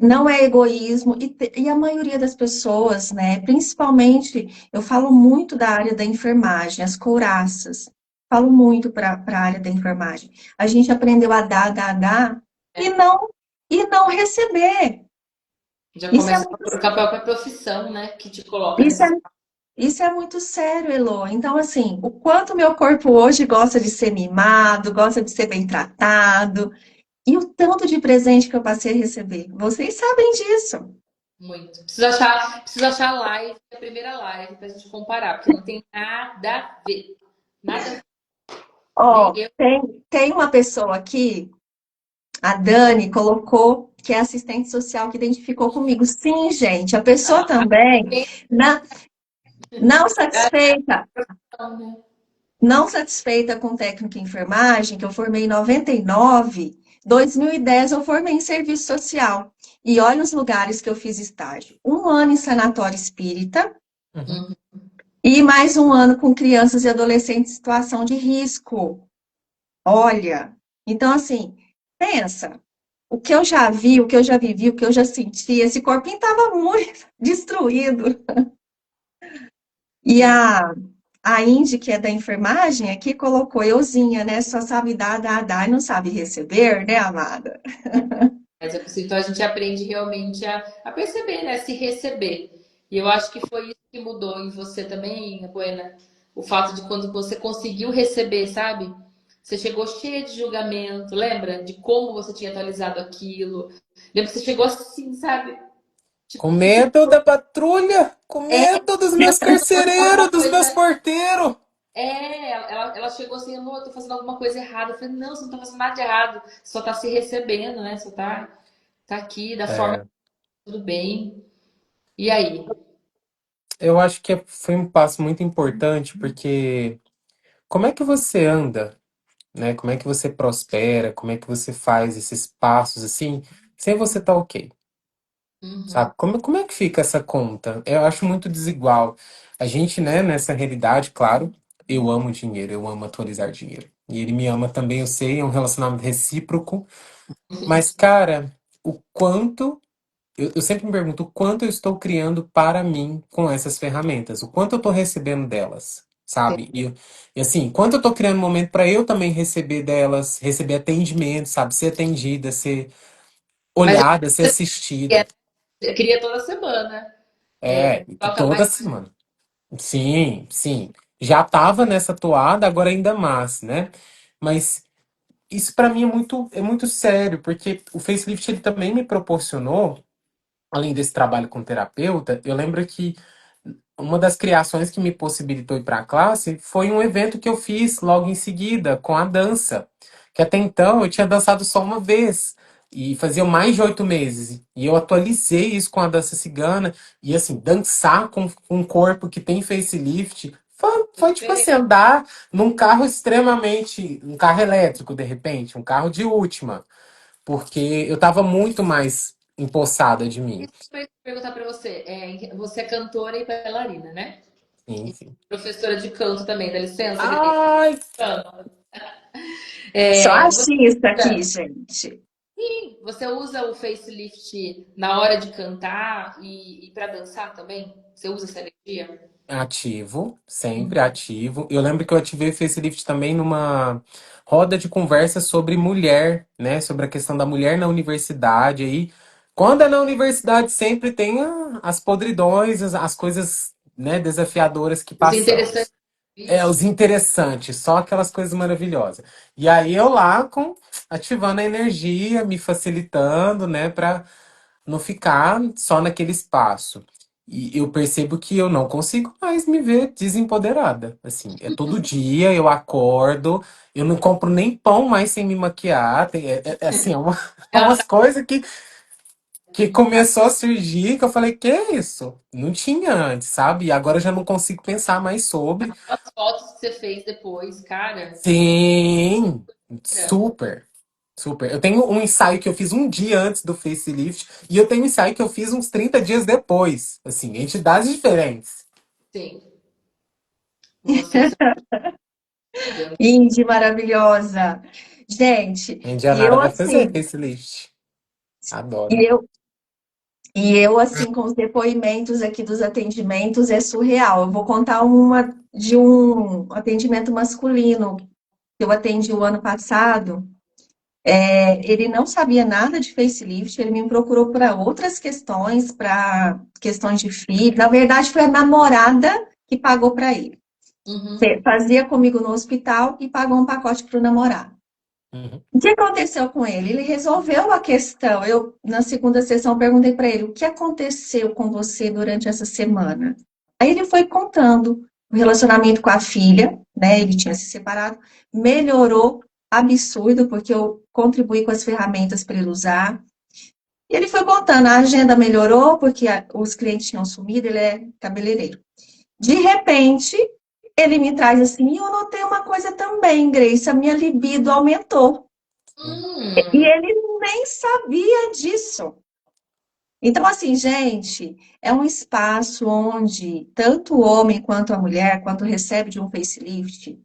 não é egoísmo, e a maioria das pessoas, né, principalmente, eu falo muito da área da enfermagem, as couraças, falo muito para a área da enfermagem. A gente aprendeu a dar, e É, não receber. já Isso é começa muito, a própria profissão, né, que te coloca isso é, nesse. isso é muito sério, Elô. Então, assim, o quanto meu corpo hoje gosta de ser mimado, gosta de ser bem tratado, e o tanto de presente que eu passei a receber. Vocês sabem disso. Muito. Preciso achar a live, a primeira live, pra gente comparar, porque não tem nada a ver. Nada a ver. Nem Ó, eu. tem uma pessoa aqui, a Dani, colocou que é assistente social que identificou comigo. Sim, gente, a pessoa também, Tem na- não satisfeita, razão, né? não satisfeita com técnico em enfermagem, que eu formei em 99, 2010 eu formei em serviço social. E olha os lugares que eu fiz estágio. Um ano em sanatório espírita Uhum. Uhum. e mais um ano com crianças e adolescentes em situação de risco. Olha, então assim, pensa, o que eu já vi, o que eu já vivi, o que eu já senti, esse corpinho estava muito destruído. E Sim. a Indy, que é da enfermagem, aqui colocou euzinha, né? Só sabe dar e não sabe receber, né, amada? Mas é possível. Então a gente aprende realmente a perceber, né? Se receber. E eu acho que foi isso que mudou em você também, Buena. O fato de quando você conseguiu receber, sabe? Você chegou cheia de julgamento, lembra? De como você tinha atualizado aquilo. Lembra que você chegou assim, sabe? Com Tipo, super. medo da patrulha, com É, medo dos meus carcereiros, alguma dos meus coisa. porteiros. Ela chegou assim, amor, eu tô fazendo alguma coisa errada. Eu falei, não, você não tá fazendo nada de errado. Só tá se recebendo, né? Só tá aqui, da forma É, que tudo bem. E aí? eu acho que foi um passo muito importante, porque como é que você anda, né? Como é que você prospera, como é que você faz esses passos assim? sem você estar ok. Uhum. Sabe? Como é que fica essa conta? Eu acho muito desigual. A gente, né, nessa realidade, claro, eu amo dinheiro, eu amo atualizar dinheiro. E ele me ama também, eu sei, é um relacionamento recíproco. Mas, cara, o quanto. Eu sempre me pergunto o quanto eu estou criando para mim com essas ferramentas, o quanto eu estou recebendo delas, sabe? E assim, quanto eu estou criando momento para eu também receber delas, receber atendimento, sabe? Ser atendida, ser Mas olhada, ser é, assistida. eu queria toda semana. É, É, e toca toda mais. semana. Sim, sim. Já estava nessa toada, agora ainda mais, né? Mas isso para mim é muito sério, porque o facelift ele também me proporcionou, além desse trabalho com terapeuta, eu lembro que uma das criações que me possibilitou ir para a classe foi um evento que eu fiz logo em seguida com a dança, que até então eu tinha dançado só uma vez e fazia mais de 8 meses e eu atualizei isso com a dança cigana e assim dançar com um corpo que tem facelift foi tipo assim Diferente. andar num carro extremamente um carro elétrico de repente, um carro de última, porque eu tava muito mais empossada de mim. Isso que eu ia perguntar para você. Você é cantora e bailarina, né? Sim, sim. Professora de canto também, dá licença que tem. Ai, Só Você artista aqui, usa, gente. você usa o facelift na hora de cantar e para dançar também? Você usa essa energia? ativo, sempre ativo. Eu lembro que eu ativei o facelift também numa roda de conversa sobre mulher, né? Sobre a questão da mulher na universidade aí. Quando é na universidade, sempre tem as podridões, as coisas, né, desafiadoras que Os interessantes. passamos. É, os interessantes, só aquelas coisas maravilhosas. E aí eu lá ativando a energia, me facilitando, né, para não ficar só naquele espaço. E eu percebo que eu não consigo mais me ver desempoderada. Assim, é todo dia eu acordo, eu não compro nem pão mais sem me maquiar. Assim, é umas coisas que começou a surgir que eu falei, que é isso? Não tinha antes, sabe? E agora eu já não consigo pensar mais sobre. As fotos que você fez depois, cara. Sim, super. Super. Eu tenho um ensaio que eu fiz um dia antes do facelift e eu tenho um ensaio que eu fiz uns 30 dias depois. Assim, entidades diferentes. Sim, vocês são grandes. Indy maravilhosa. Gente, A e Indianara eu vai fazer assim, facelift. e Adoro. eu, e eu assim, com os depoimentos aqui dos atendimentos, é surreal. Eu vou contar uma de um atendimento masculino que eu atendi o ano passado. Ele não sabia nada de facelift, ele me procurou para outras questões, para questões de filho. Na verdade, foi a namorada que pagou para ele. Uhum. Fazia comigo no hospital e pagou um pacote para o namorado. Uhum. O que aconteceu com ele? Ele resolveu a questão. Eu, na segunda sessão, perguntei para ele: o que aconteceu com você durante essa semana? Aí ele foi contando o relacionamento com a filha, né? Ele tinha se separado, melhorou absurdo, porque eu contribuí com as ferramentas para ele usar. E ele foi contando, a agenda melhorou, porque os clientes tinham sumido, ele é cabeleireiro. De repente, ele me traz assim, e eu notei uma coisa também, Grace, a minha libido aumentou. E Hum, ele nem sabia disso. Então, assim, gente, é um espaço onde tanto o homem quanto a mulher, quando recebe de um facelift,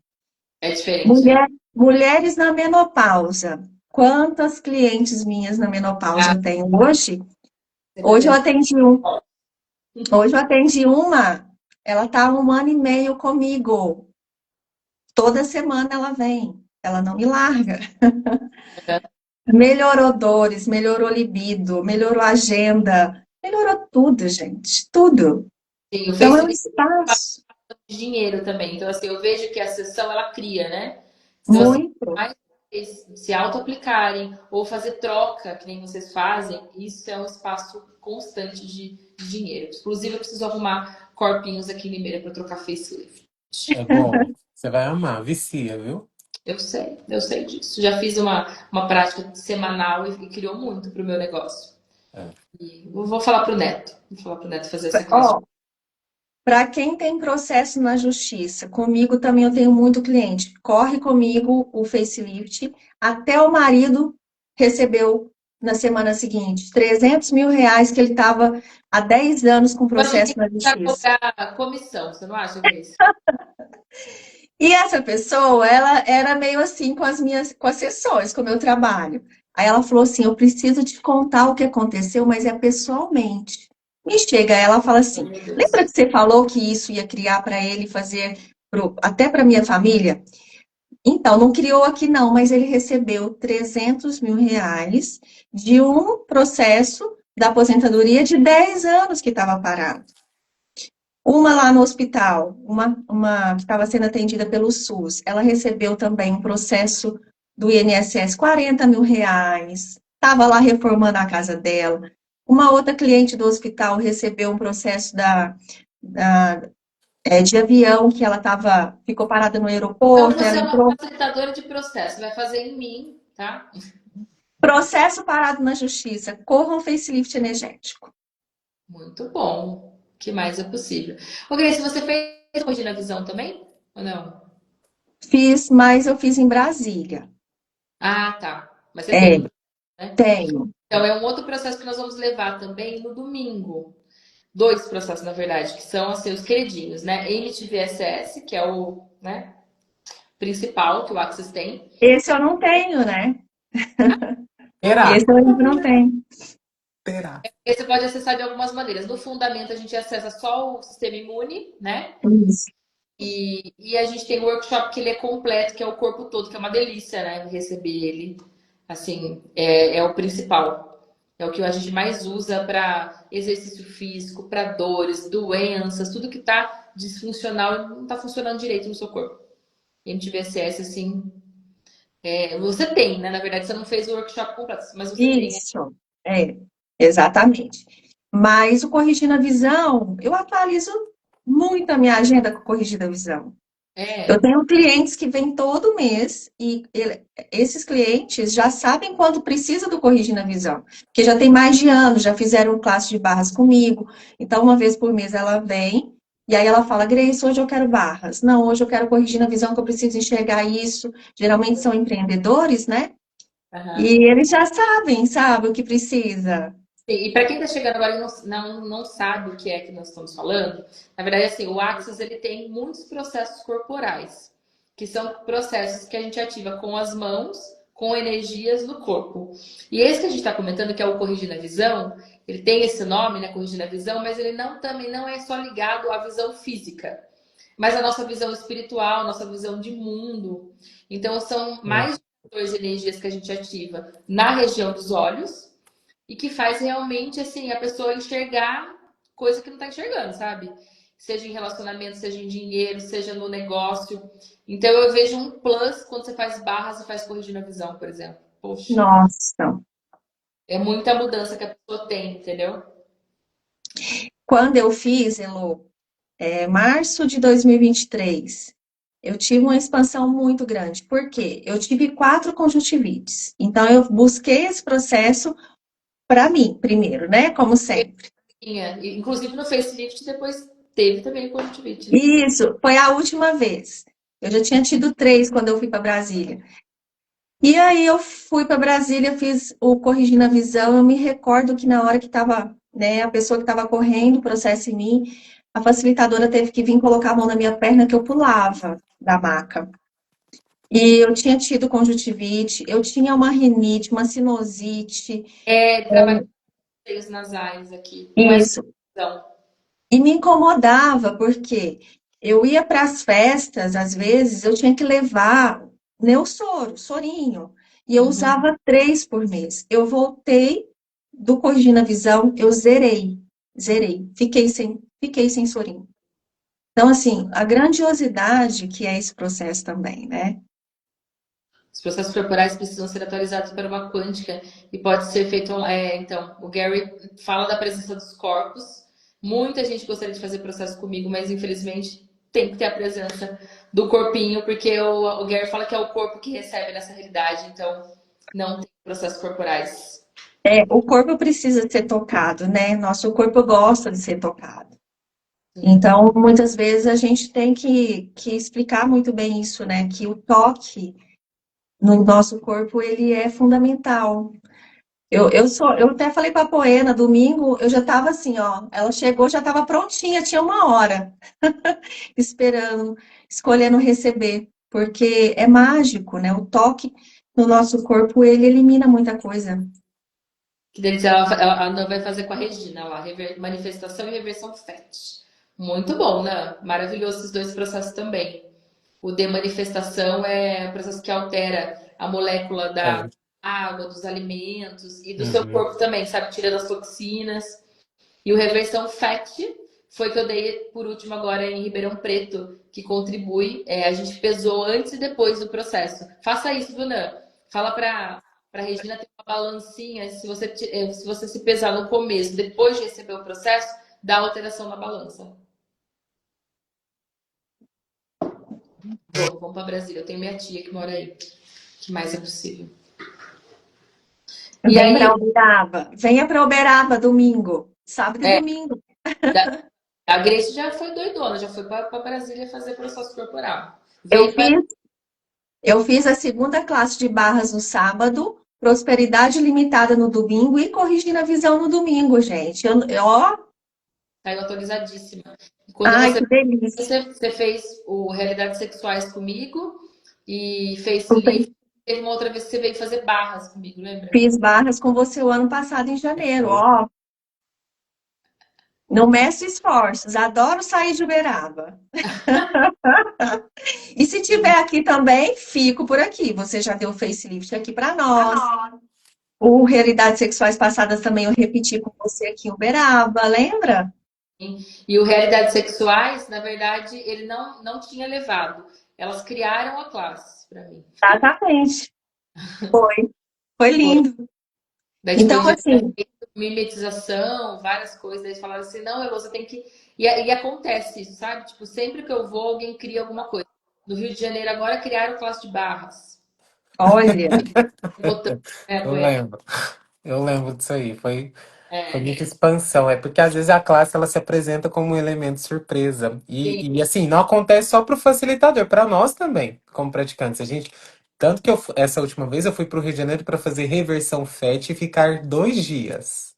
é diferente, né? mulheres na menopausa. Quantas clientes minhas na menopausa Ah, eu tenho hoje? sempre Hoje eu atende. atendi um, hoje eu atendi uma, ela está há 1 ano e meio comigo. Toda semana ela vem, ela não me larga. Melhorou dores, melhorou libido, melhorou agenda, melhorou tudo, gente, tudo. Sim, o Então é um Facebook espaço de dinheiro também. Então, assim, eu vejo que a sessão ela cria, né? Então, assim, muito. mais vocês se auto-aplicarem ou fazer troca, que nem vocês fazem, isso é um espaço constante de dinheiro. Inclusive, eu preciso arrumar corpinhos aqui em Limeira para trocar facelift. É bom. Você vai amar. Vicia, viu? Eu sei disso. Já fiz uma prática semanal e criou muito para o meu negócio. É. E eu vou falar pro Neto. Vou falar pro Neto fazer essa classe. Ó, para quem tem processo na justiça, comigo também eu tenho muito cliente. Corre comigo o facelift até o marido recebeu na semana seguinte, 300 mil reais que ele estava há 10 anos com Eu acho processo que na vai justiça. cobrar comissão, você não acha, Grace? E essa pessoa, ela era meio assim com as sessões, com o meu trabalho. Aí ela falou assim: eu preciso te contar o que aconteceu, mas é pessoalmente. Me chega, ela fala Oh, assim: meu Deus. lembra que você falou que isso ia criar para ele fazer até para minha família? Então, não criou aqui não, mas ele recebeu 300 mil reais de um processo da aposentadoria de 10 anos que estava parado. Uma lá no hospital, uma que estava sendo atendida pelo SUS, ela recebeu também um processo do INSS, 40 mil reais, estava lá reformando a casa dela. Uma outra cliente do hospital recebeu um processo de avião, que ela ficou parada no Então aeroporto, você ela é uma entrou. facilitadora de processo, vai fazer em mim, tá? Processo parado na justiça, corra um facelift energético. Muito bom. O que mais é possível? Ô, Grace, você fez hoje na visão também? Ou não? Fiz, mas eu fiz em Brasília. Ah, tá. Mas você É, tem, né? tenho. Então é um outro processo que nós vamos levar também no domingo. Dois processos, na verdade, que são assim, os queridinhos, né? MTVSS, que é o, né, principal que o Axis tem. Esse eu não tenho, né? Terá, Esse eu ainda não tenho. terá. E você pode acessar de algumas maneiras. No fundamento, a gente acessa só o sistema imune, né? Isso. E a gente tem o workshop que ele é completo, que é o corpo todo, que é uma delícia, né? Receber ele. Assim, é o principal. É o que a gente mais usa para exercício físico, para dores, doenças, tudo que está disfuncional e não está funcionando direito no seu corpo. MTVSS, assim, você tem, né? Na verdade, você não fez o workshop completo, mas você tem. Isso. É, exatamente. Mas o Corrigindo a Visão, eu atualizo muito a minha agenda com o Corrigindo a Visão. Eu É. tenho clientes que vêm todo mês e esses clientes já sabem quando precisa do Corrigindo a Visão, porque já tem mais de ano, já fizeram classe de barras comigo. Então, uma vez por mês ela vem e aí ela fala: Grace, hoje eu quero barras. Não, hoje eu quero Corrigindo a Visão, que eu preciso enxergar isso. Geralmente são empreendedores, né? Aham. E eles já sabem, sabe, o que precisa. E para quem está chegando agora e não sabe o que é que nós estamos falando, na verdade, assim, o Axis ele tem muitos processos corporais, que são processos que a gente ativa com as mãos, com energias no corpo. E esse que a gente está comentando, que é o Corrigindo a Visão, ele tem esse nome, né, Corrigindo a Visão, mas ele também não é só ligado à visão física, mas à nossa visão espiritual, nossa visão de mundo. Então, são mais de 14 energias que a gente ativa na região dos olhos e que faz realmente assim a pessoa enxergar coisa que não está enxergando, sabe? Seja em relacionamento, seja em dinheiro, seja no negócio. Então eu vejo um plus quando você faz barras e faz corrigindo a visão, por exemplo. Poxa, Nossa. é muita mudança que a pessoa tem, entendeu? Quando eu fiz, Elô, março de 2023, eu tive uma expansão muito grande. Por quê? Eu tive 4 conjuntivites. Então, eu busquei esse processo para mim, primeiro, né? Como sempre. Inclusive no facelift depois teve também o conjuntivite, né? Isso, foi a última vez. Eu já tinha tido 3 quando eu fui para Brasília. E aí eu fui para Brasília, fiz o Corrigindo a Visão. Eu me recordo que na hora que estava, né, a pessoa que estava correndo o processo em mim, a facilitadora teve que vir colocar a mão na minha perna que eu pulava da maca. E eu tinha tido conjuntivite, eu tinha uma rinite, uma sinusite, Trabalhei com os nasais aqui. Não é só isso. visão. E me incomodava, porque eu ia para as festas, às vezes, eu tinha que levar Neossoro, sorinho, e eu Uhum. usava 3 por mês. Eu voltei do Corrigindo a Visão, eu zerei, fiquei sem sorinho. Então, assim, a grandiosidade que é esse processo também, né? Os processos corporais precisam ser atualizados para uma quântica e pode ser feito. Então, o Gary fala da presença dos corpos. Muita gente gostaria de fazer processo comigo, mas infelizmente tem que ter a presença do corpinho, porque o Gary fala que é o corpo que recebe nessa realidade, então não tem processos corporais. O corpo precisa ser tocado, né? Nosso corpo gosta de ser tocado. Sim. Então, muitas vezes a gente tem que explicar muito bem isso, né? Que o toque no nosso corpo, ele é fundamental. Eu até falei para a Poena, domingo, eu já estava assim, ó. Ela chegou, já estava prontinha, tinha uma hora, esperando, escolhendo receber, porque é mágico, né? O toque no nosso corpo, ele elimina muita coisa. Que delícia, ela não vai fazer com a Regina lá, manifestação e reversão FET. Muito bom, né? Maravilhoso esses dois processos também. O de manifestação é um processo que altera a molécula da É. água, dos alimentos e do seu Uhum. corpo também, sabe? Tira das toxinas. E o reversão FET foi que eu dei por último agora em Ribeirão Preto, que contribui. A gente pesou antes e depois do processo. Faça isso, Bruna. Fala para Regina ter uma balancinha. Se você se pesar no começo, depois de receber o processo, dá alteração na balança. Vamos para Brasília. Eu tenho minha tia que mora aí. Que mais é possível. E Vem para aí, Uberaba. Venha para Uberaba domingo, sábado e é, domingo. a Grace já foi doidona, já foi para Brasília fazer processo corporal. Eu Veio para fiz, eu fiz a segunda classe de barras no sábado, prosperidade limitada no domingo e corrigindo a visão no domingo, gente. Ó, saiu atualizadíssima. E quando ai, você que delícia. você fez o Realidades Sexuais comigo e facelift. Teve uma outra vez que você veio fazer barras comigo, lembra? Fiz barras com você o ano passado em janeiro, Foi. ó. Não meço esforços, adoro sair de Uberaba. E se tiver aqui também, fico por aqui. Você já deu facelift aqui para nós. O Realidades Sexuais passadas também eu repeti com você aqui em Uberaba, lembra? E o Realidades Sexuais, na verdade, ele não tinha levado. Elas criaram a classe para mim. Exatamente. Foi Foi. lindo. Daí, tipo, Então, eles já tinham assim, feito mimetização, várias coisas. Daí eles falaram assim: não, Elô, você tem que. E acontece isso, sabe? Tipo, sempre que eu vou, alguém cria alguma coisa. No Rio de Janeiro, agora criaram classe de barras. olha, Botão, né, Eu Poeta? lembro. Eu lembro disso aí. Foi É, muita expansão. É porque às vezes a classe ela se apresenta como um elemento surpresa. sim, E assim, não acontece só para o facilitador, para nós também, como praticantes. A gente, tanto que essa última vez eu fui para o Rio de Janeiro para fazer reversão FET e ficar 2 dias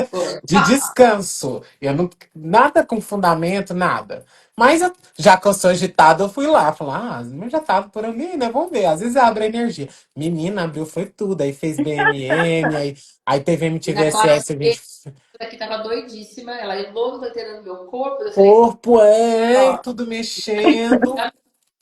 foi. de descanso. Eu não, nada com fundamento, nada. Mas já que eu sou agitado, eu fui lá. Falei, mas já tava por ali, né? Vamos ver. Às vezes abre a energia. Menina, abriu, foi tudo. Aí fez BMM, aí teve E na classe MTVSS, a dele, gente. que tava doidíssima, ela é louca, vai ter no meu corpo. Eu falei, Corpo é, ó, tudo mexendo.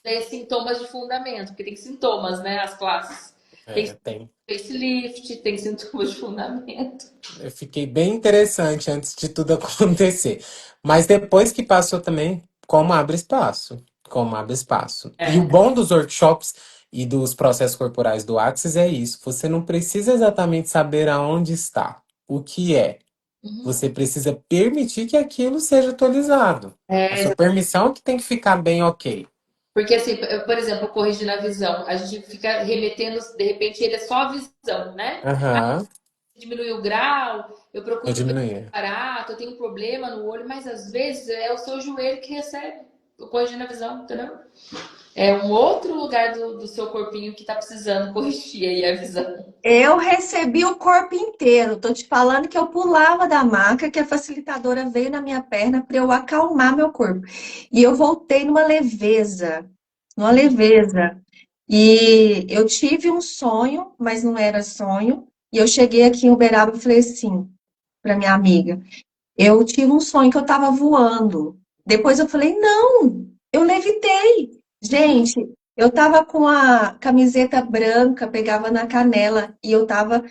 tem sintomas de fundamento, porque tem sintomas, né? As classes. Tem É, tem. facelift, tem sintomas de fundamento. Eu fiquei bem interessante antes de tudo acontecer. Mas depois que passou também, como abre espaço. Como abre espaço. E o É. bom dos workshops e dos processos corporais do Axis é isso. Você não precisa exatamente saber aonde está, o que é. Uhum. Você precisa permitir que aquilo seja atualizado. A É, sua permissão é que tem que ficar bem ok. porque assim, por exemplo, corrigindo a visão, a gente fica remetendo, de repente ele é só a visão, né? Aham, Diminuir o grau, eu eu procuro ver diminuí. barato, eu tenho um problema no olho, mas às vezes é o seu joelho que recebe o corrigindo a visão, entendeu? É um outro lugar do seu corpinho que tá precisando corrigir aí a visão. eu recebi o corpo inteiro. Tô te falando que eu pulava da maca, que a facilitadora veio na minha perna para eu acalmar meu corpo. E eu voltei numa leveza, numa leveza. E eu tive um sonho, mas não era sonho. E eu cheguei aqui em Uberaba e falei assim para minha amiga: eu tive um sonho que eu estava voando. Depois eu falei: não, eu levitei. Gente, eu estava com a camiseta branca, pegava na canela, e eu estava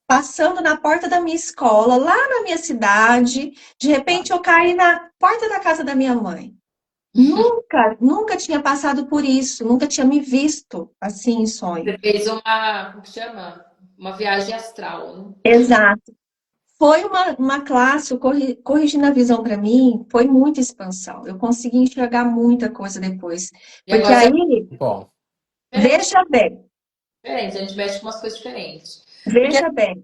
passando na porta da minha escola, lá na minha cidade. De repente eu caí na porta da casa da minha mãe. Nunca, nunca tinha passado por isso, nunca tinha me visto assim em sonho. Você fez uma, como que chama? Uma viagem astral, né? Exato. Foi uma classe, o corrigindo a visão para mim, foi muita expansão. Eu consegui enxergar muita coisa depois. E Porque agora você é aí, Bom, diferente, veja bem, diferente, a gente mexe com umas coisas diferentes. Porque veja bem,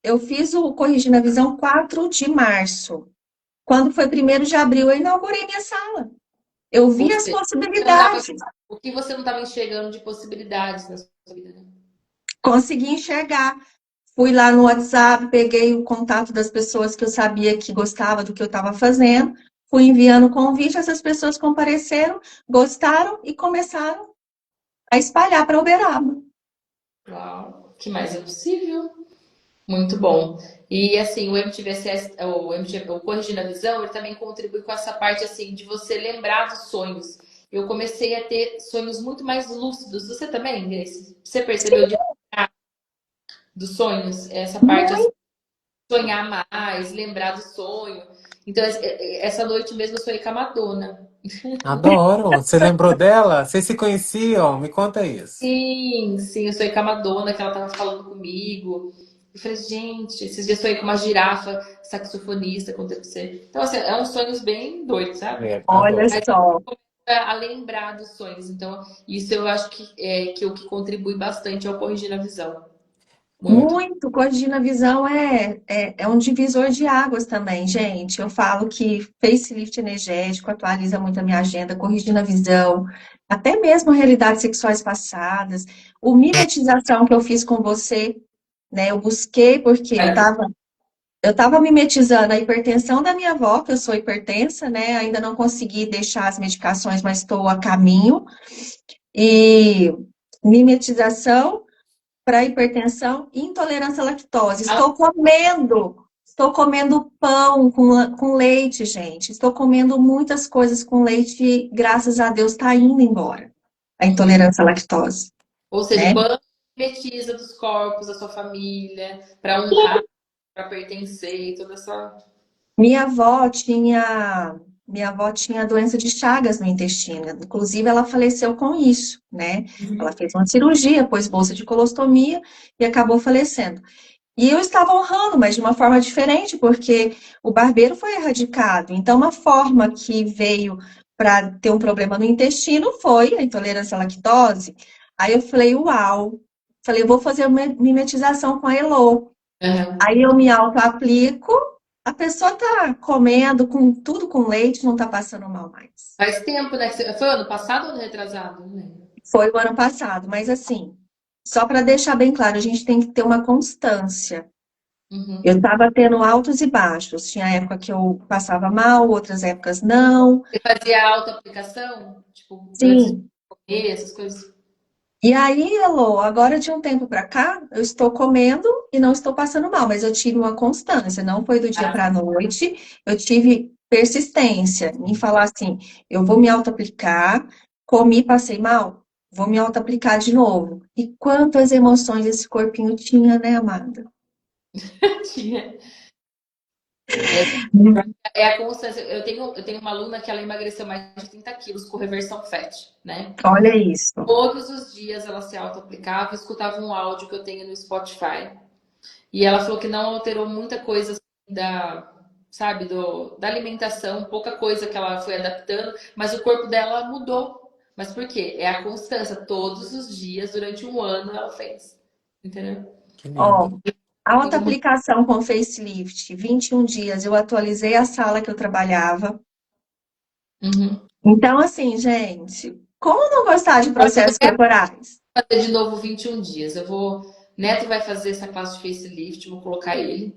eu fiz o corrigindo a visão 4 de março. Quando foi 1º de abril, eu inaugurei minha sala. Eu ou vi as seja, você não tava, possibilidades, o que você não estava enxergando de possibilidades na sua vida, né? consegui enxergar. fui lá no WhatsApp, peguei o contato das pessoas que eu sabia que gostava do que eu estava fazendo, fui enviando convite, essas pessoas compareceram, gostaram e começaram a espalhar para Uberaba. Uau, que mais é possível? Muito bom. E assim, o MTVCS, o MTV, o Corrigindo a Visão, ele também contribui com essa parte assim de você lembrar dos sonhos. Eu comecei a ter sonhos muito mais lúcidos. Você também, Grace? Você percebeu de dos sonhos? Essa parte assim, Muito. sonhar mais, lembrar do sonho. Então, essa noite mesmo eu sonhei com a Madonna. Adoro. Você lembrou dela? Vocês se conheciam? Me conta isso. Sim, sim, eu sonhei com a Madonna, que ela tava falando comigo. Eu falei, gente, esses dias eu sonhei com uma girafa saxofonista, quando você. Então, assim, é uns sonhos bem doidos, sabe? É, Olha adoro. Mas só. a lembrar dos sonhos. Então, isso eu acho que o que contribui bastante ao corrigir a visão. Muito. Muito, Corrigina Visão é um divisor de águas também, gente. Eu falo que facelift energético atualiza muito a minha agenda, Corrigindo a Visão, até mesmo realidades sexuais passadas, o mimetização que eu fiz com você, né? Eu busquei porque eu tava mimetizando a hipertensão da minha avó, que eu sou hipertensa, né? Ainda não consegui deixar as medicações, mas estou a caminho. E mimetização para hipertensão e intolerância à lactose. Estou comendo pão com leite, gente. Estou comendo muitas coisas com leite e, graças a Deus, está indo embora a intolerância à lactose, Ou seja, né? quando metiza dos corpos da sua família, para honrar, para pertencer, e toda essa. Minha avó tinha, minha avó tinha doença de Chagas no intestino. Inclusive, ela faleceu com isso, né? Ela fez uma cirurgia, pôs bolsa de colostomia e acabou falecendo. E eu estava honrando, mas de uma forma diferente, porque o barbeiro foi erradicado. Então, uma forma que veio para ter um problema no intestino foi a intolerância à lactose. Aí eu falei, uau. Falei, eu vou fazer uma mimetização com a Elo. Aham. Aí eu me auto-aplico, a pessoa tá comendo com tudo com leite, não tá passando mal mais. Faz tempo, né? Foi ano passado ou ano retrasado? Não lembro. Foi o ano passado, mas assim, só para deixar bem claro, a gente tem que ter uma constância. Eu Uhum. estava tendo altos e baixos. Tinha época que eu passava mal, outras épocas não. Você fazia auto-aplicação? Tipo, antes de Sim. comer, essas coisas? E aí, Elô, agora de um tempo para cá, eu estou comendo e não estou passando mal, mas eu tive uma constância, não foi do dia Ah, para a noite, eu tive persistência em falar assim: eu vou me auto-aplicar, comi, passei mal, vou me auto-aplicar de novo. E quantas emoções esse corpinho tinha, né, amada? tinha. É a constância. Eu tenho uma aluna que ela emagreceu mais de 30 quilos com reversão fat, né? Olha isso. Todos os dias ela se auto-aplicava, escutava um áudio que eu tenho no Spotify. E ela falou que não alterou muita coisa assim, sabe, da alimentação, pouca coisa que ela foi adaptando, mas o corpo dela mudou. Mas por quê? É a constância. Todos os dias, durante um ano, ela fez. Entendeu? Que Ó, lindo. alta Muito, muito. aplicação com facelift, 21 dias, eu atualizei a sala que eu trabalhava. Uhum. Então, assim, gente, como não gostar de Agora eu processos corporais? vou fazer de novo 21 dias. Eu vou. Neto vai fazer essa classe de facelift, vou colocar ele.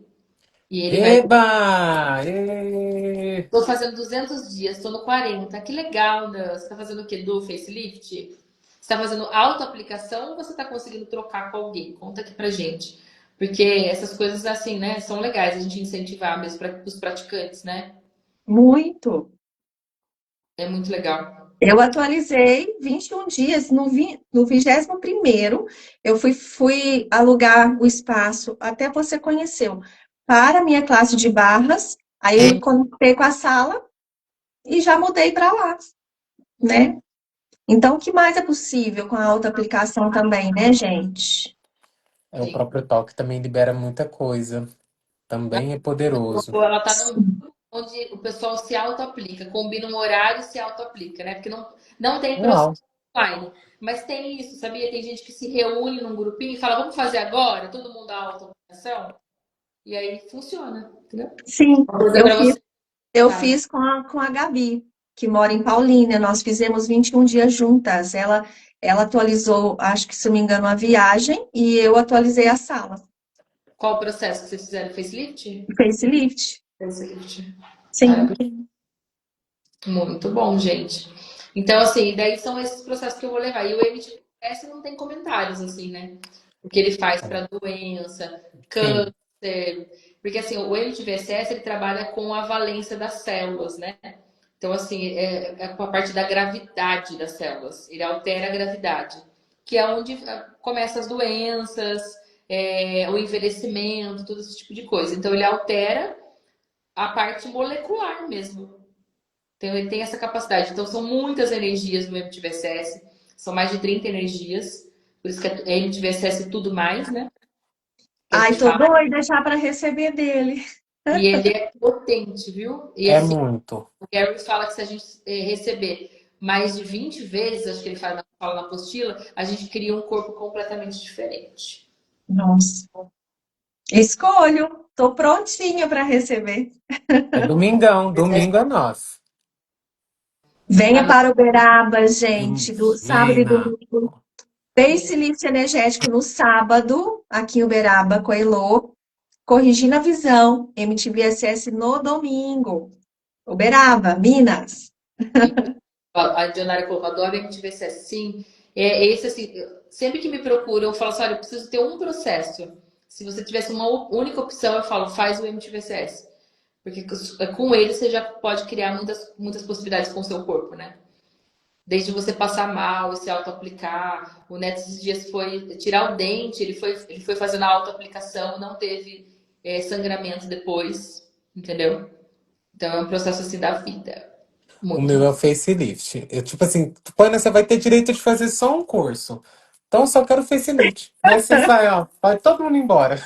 E ele vai. Eba! Ê! Tô fazendo 200 dias, tô no 40. Que legal, né? Você tá fazendo o quê? Do facelift? Você tá fazendo auto-aplicação ou você tá conseguindo trocar com alguém? Conta aqui pra gente. Porque essas coisas, assim, né, são legais a gente incentivar mesmo para os praticantes, né? Muito. É muito legal. Eu atualizei 21 dias. No 21º, eu fui alugar o espaço, até você conheceu, para a minha classe de barras. Aí eu É, conectei com a sala e já mudei para lá, né? Então, o que mais é possível com a auto-aplicação também, né, gente? É, o sim. próprio toque também libera muita coisa. Também é poderoso. Ela tá num grupo onde o pessoal se auto-aplica, combina um horário e se auto-aplica, né? Porque não tem processo Uau, online. Mas tem isso, sabia? Tem gente que se reúne num grupinho e fala, vamos fazer agora? Todo mundo dá auto-aplicação? E aí funciona, entendeu? Sim, Uma coisa eu pra fiz, você eu usar, né? fiz com a Gabi, que mora em Paulínia. Nós fizemos 21 dias juntas. Ela atualizou, acho que se não me engano, a viagem e eu atualizei a sala. Qual o processo que vocês fizeram? Facelift? Facelift. Facelift. Ah, Sim. muito bom, gente. Então, assim, daí são esses processos que eu vou levar. E o MTBS não tem comentários, assim, né? O que ele faz para doença, Sim, câncer. Porque, assim, o MTBSS, ele trabalha com a valência das células, né? Então, assim, é com a parte da gravidade das células. Ele altera a gravidade, que é onde começam as doenças, o envelhecimento, todo esse tipo de coisa. Então, ele altera a parte molecular mesmo. Então, ele tem essa capacidade. Então, são muitas energias no MTVSS, são mais de 30 energias, por isso que é MTVSS tudo mais, né? Que a Ai, gente tô fala. doida já para receber dele. E ele é potente, viu? E é assim, muito. o Gary fala que se a gente receber mais de 20 vezes, acho que ele fala na apostila, a gente cria um corpo completamente diferente. Nossa. Escolho. Tô prontinha para receber. É domingão, domingo é nós. Venha A para Uberaba, gente, do sábado e Venha. domingo. Facelift energético no sábado, aqui em Uberaba, com a Elô. Corrigindo a visão, MTBSS no domingo. Uberaba, Minas. A Dionara colocou, adoro MTVCS, sim. É esse assim, sempre que me procuram, eu falo assim, olha, eu preciso ter um processo. Se você tivesse uma única opção, eu falo, faz o MTVCS. Porque com ele você já pode criar muitas possibilidades com o seu corpo, né? Desde você passar mal e se auto-aplicar. O Neto esses dias foi tirar o dente, ele foi fazendo a auto-aplicação, não teve sangramento depois, entendeu? Então é um processo assim da vida. O Muito meu é o facelift. Eu, tipo assim, Pana, você vai ter direito de fazer só um curso. Então eu só quero facelift. Daí você sai, ó, vai todo mundo embora.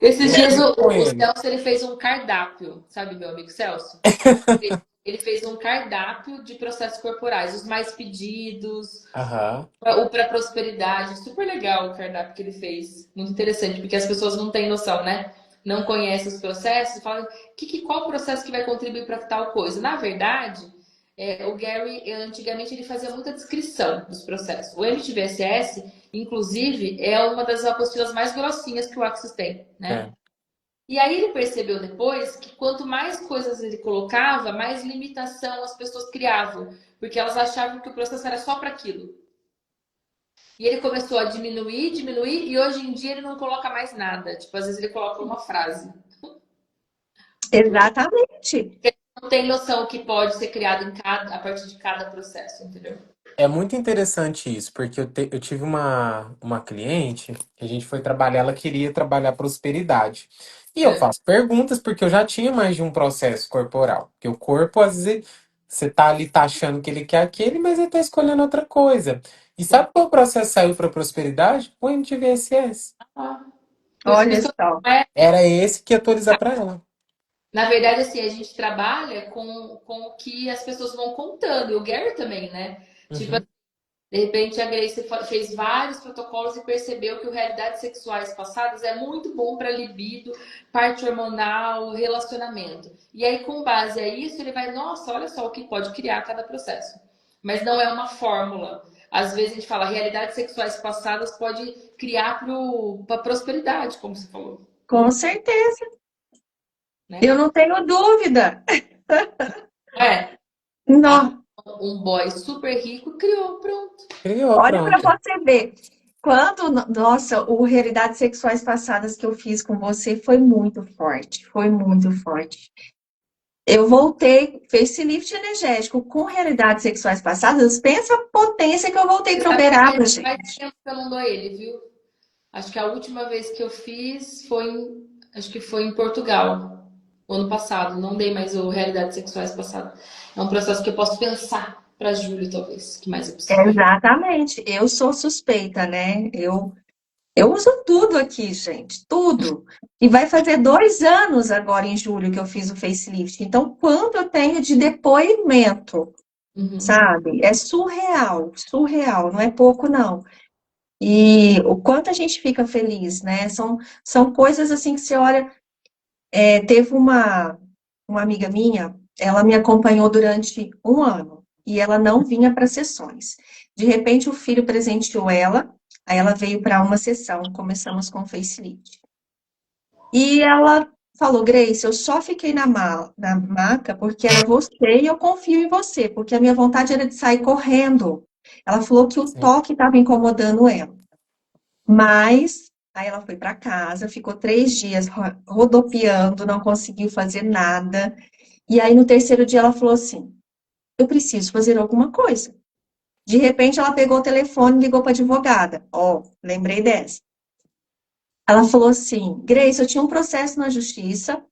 Esses Eu dias fico com o ele. Celso ele fez um cardápio, sabe, meu amigo Celso? Ele fez um cardápio de processos corporais, os mais pedidos, Aham. o para prosperidade. Super legal o cardápio que ele fez. Muito interessante, porque as pessoas não têm noção, né? Não conhecem os processos, falam qual processo que vai contribuir para tal coisa. Na verdade, o Gary, antigamente, ele fazia muita descrição dos processos. O MTVSS, inclusive, é uma das apostilas mais grossinhas que o Axis tem, né? É. E aí ele percebeu depois que quanto mais coisas ele colocava, mais limitação as pessoas criavam, porque elas achavam que o processo era só para aquilo. E ele começou a diminuir, diminuir, e hoje em dia ele não coloca mais nada. Tipo, às vezes ele coloca uma frase. Exatamente. Não tem noção que pode ser criado a partir de cada processo, entendeu? É muito interessante isso, porque eu tive uma cliente que a gente foi trabalhar, ela queria trabalhar prosperidade. E eu É. faço perguntas porque eu já tinha mais de um processo corporal. Porque o corpo, às vezes, você tá ali, tá achando que ele quer aquele, mas ele tá escolhendo outra coisa. E sabe qual processo saiu para prosperidade? O MTVSS. Ah, por Olha isso que só. Era esse que ia atualizar para ela. na verdade, assim, a gente trabalha com o que as pessoas vão contando. E o Gary também, né? Tipo, Uhum. de repente, a Grace fez vários protocolos e percebeu que o realidades sexuais passadas é muito bom para libido, parte hormonal, relacionamento. E aí, com base a isso, ele vai, nossa, olha só o que pode criar cada processo. Mas não é uma fórmula. Às vezes a gente fala, realidades sexuais passadas pode criar para prosperidade, como você falou, Com certeza. Eu né? não tenho dúvida. É, Não. um boy super rico criou, pronto. Criou, Olha para pronto. você ver. Nossa, o Realidades Sexuais Passadas que eu fiz com você foi muito forte. Foi muito forte. Eu voltei, facelift energético com realidades sexuais passadas. Pensa a potência que eu voltei Você para sabe que Uberaba, faz gente. tempo que eu não dou ele, viu? Acho que a última vez que eu fiz acho que foi em Portugal, o ano passado. Não dei mais o Realidades Sexuais passado. É um processo que eu posso pensar para julho, talvez, que mais eu preciso ver. Exatamente. Eu sou suspeita, né? Eu uso tudo aqui, gente. Tudo. E vai fazer 2 anos agora em julho que eu fiz o facelift. Então, quanto eu tenho de depoimento, Uhum. sabe? É surreal, surreal. Não é pouco, não. E o quanto a gente fica feliz, né? São coisas assim que você olha. Teve uma amiga minha, ela me acompanhou durante 1 ano e ela não vinha para sessões. De repente, o filho presenteou ela Aí ela veio para uma sessão, começamos com facelift. E ela falou, Grace, eu só fiquei na maca porque era você e eu confio em você, porque a minha vontade era de sair correndo. Ela falou que o Sim. toque estava incomodando ela. Mas aí ela foi para casa, ficou 3 dias rodopiando, não conseguiu fazer nada. E aí no terceiro dia ela falou assim: eu preciso fazer alguma coisa. De repente ela pegou o telefone e ligou para a advogada. Ó, lembrei dessa. Ela falou assim: Grace, eu tinha um processo na justiça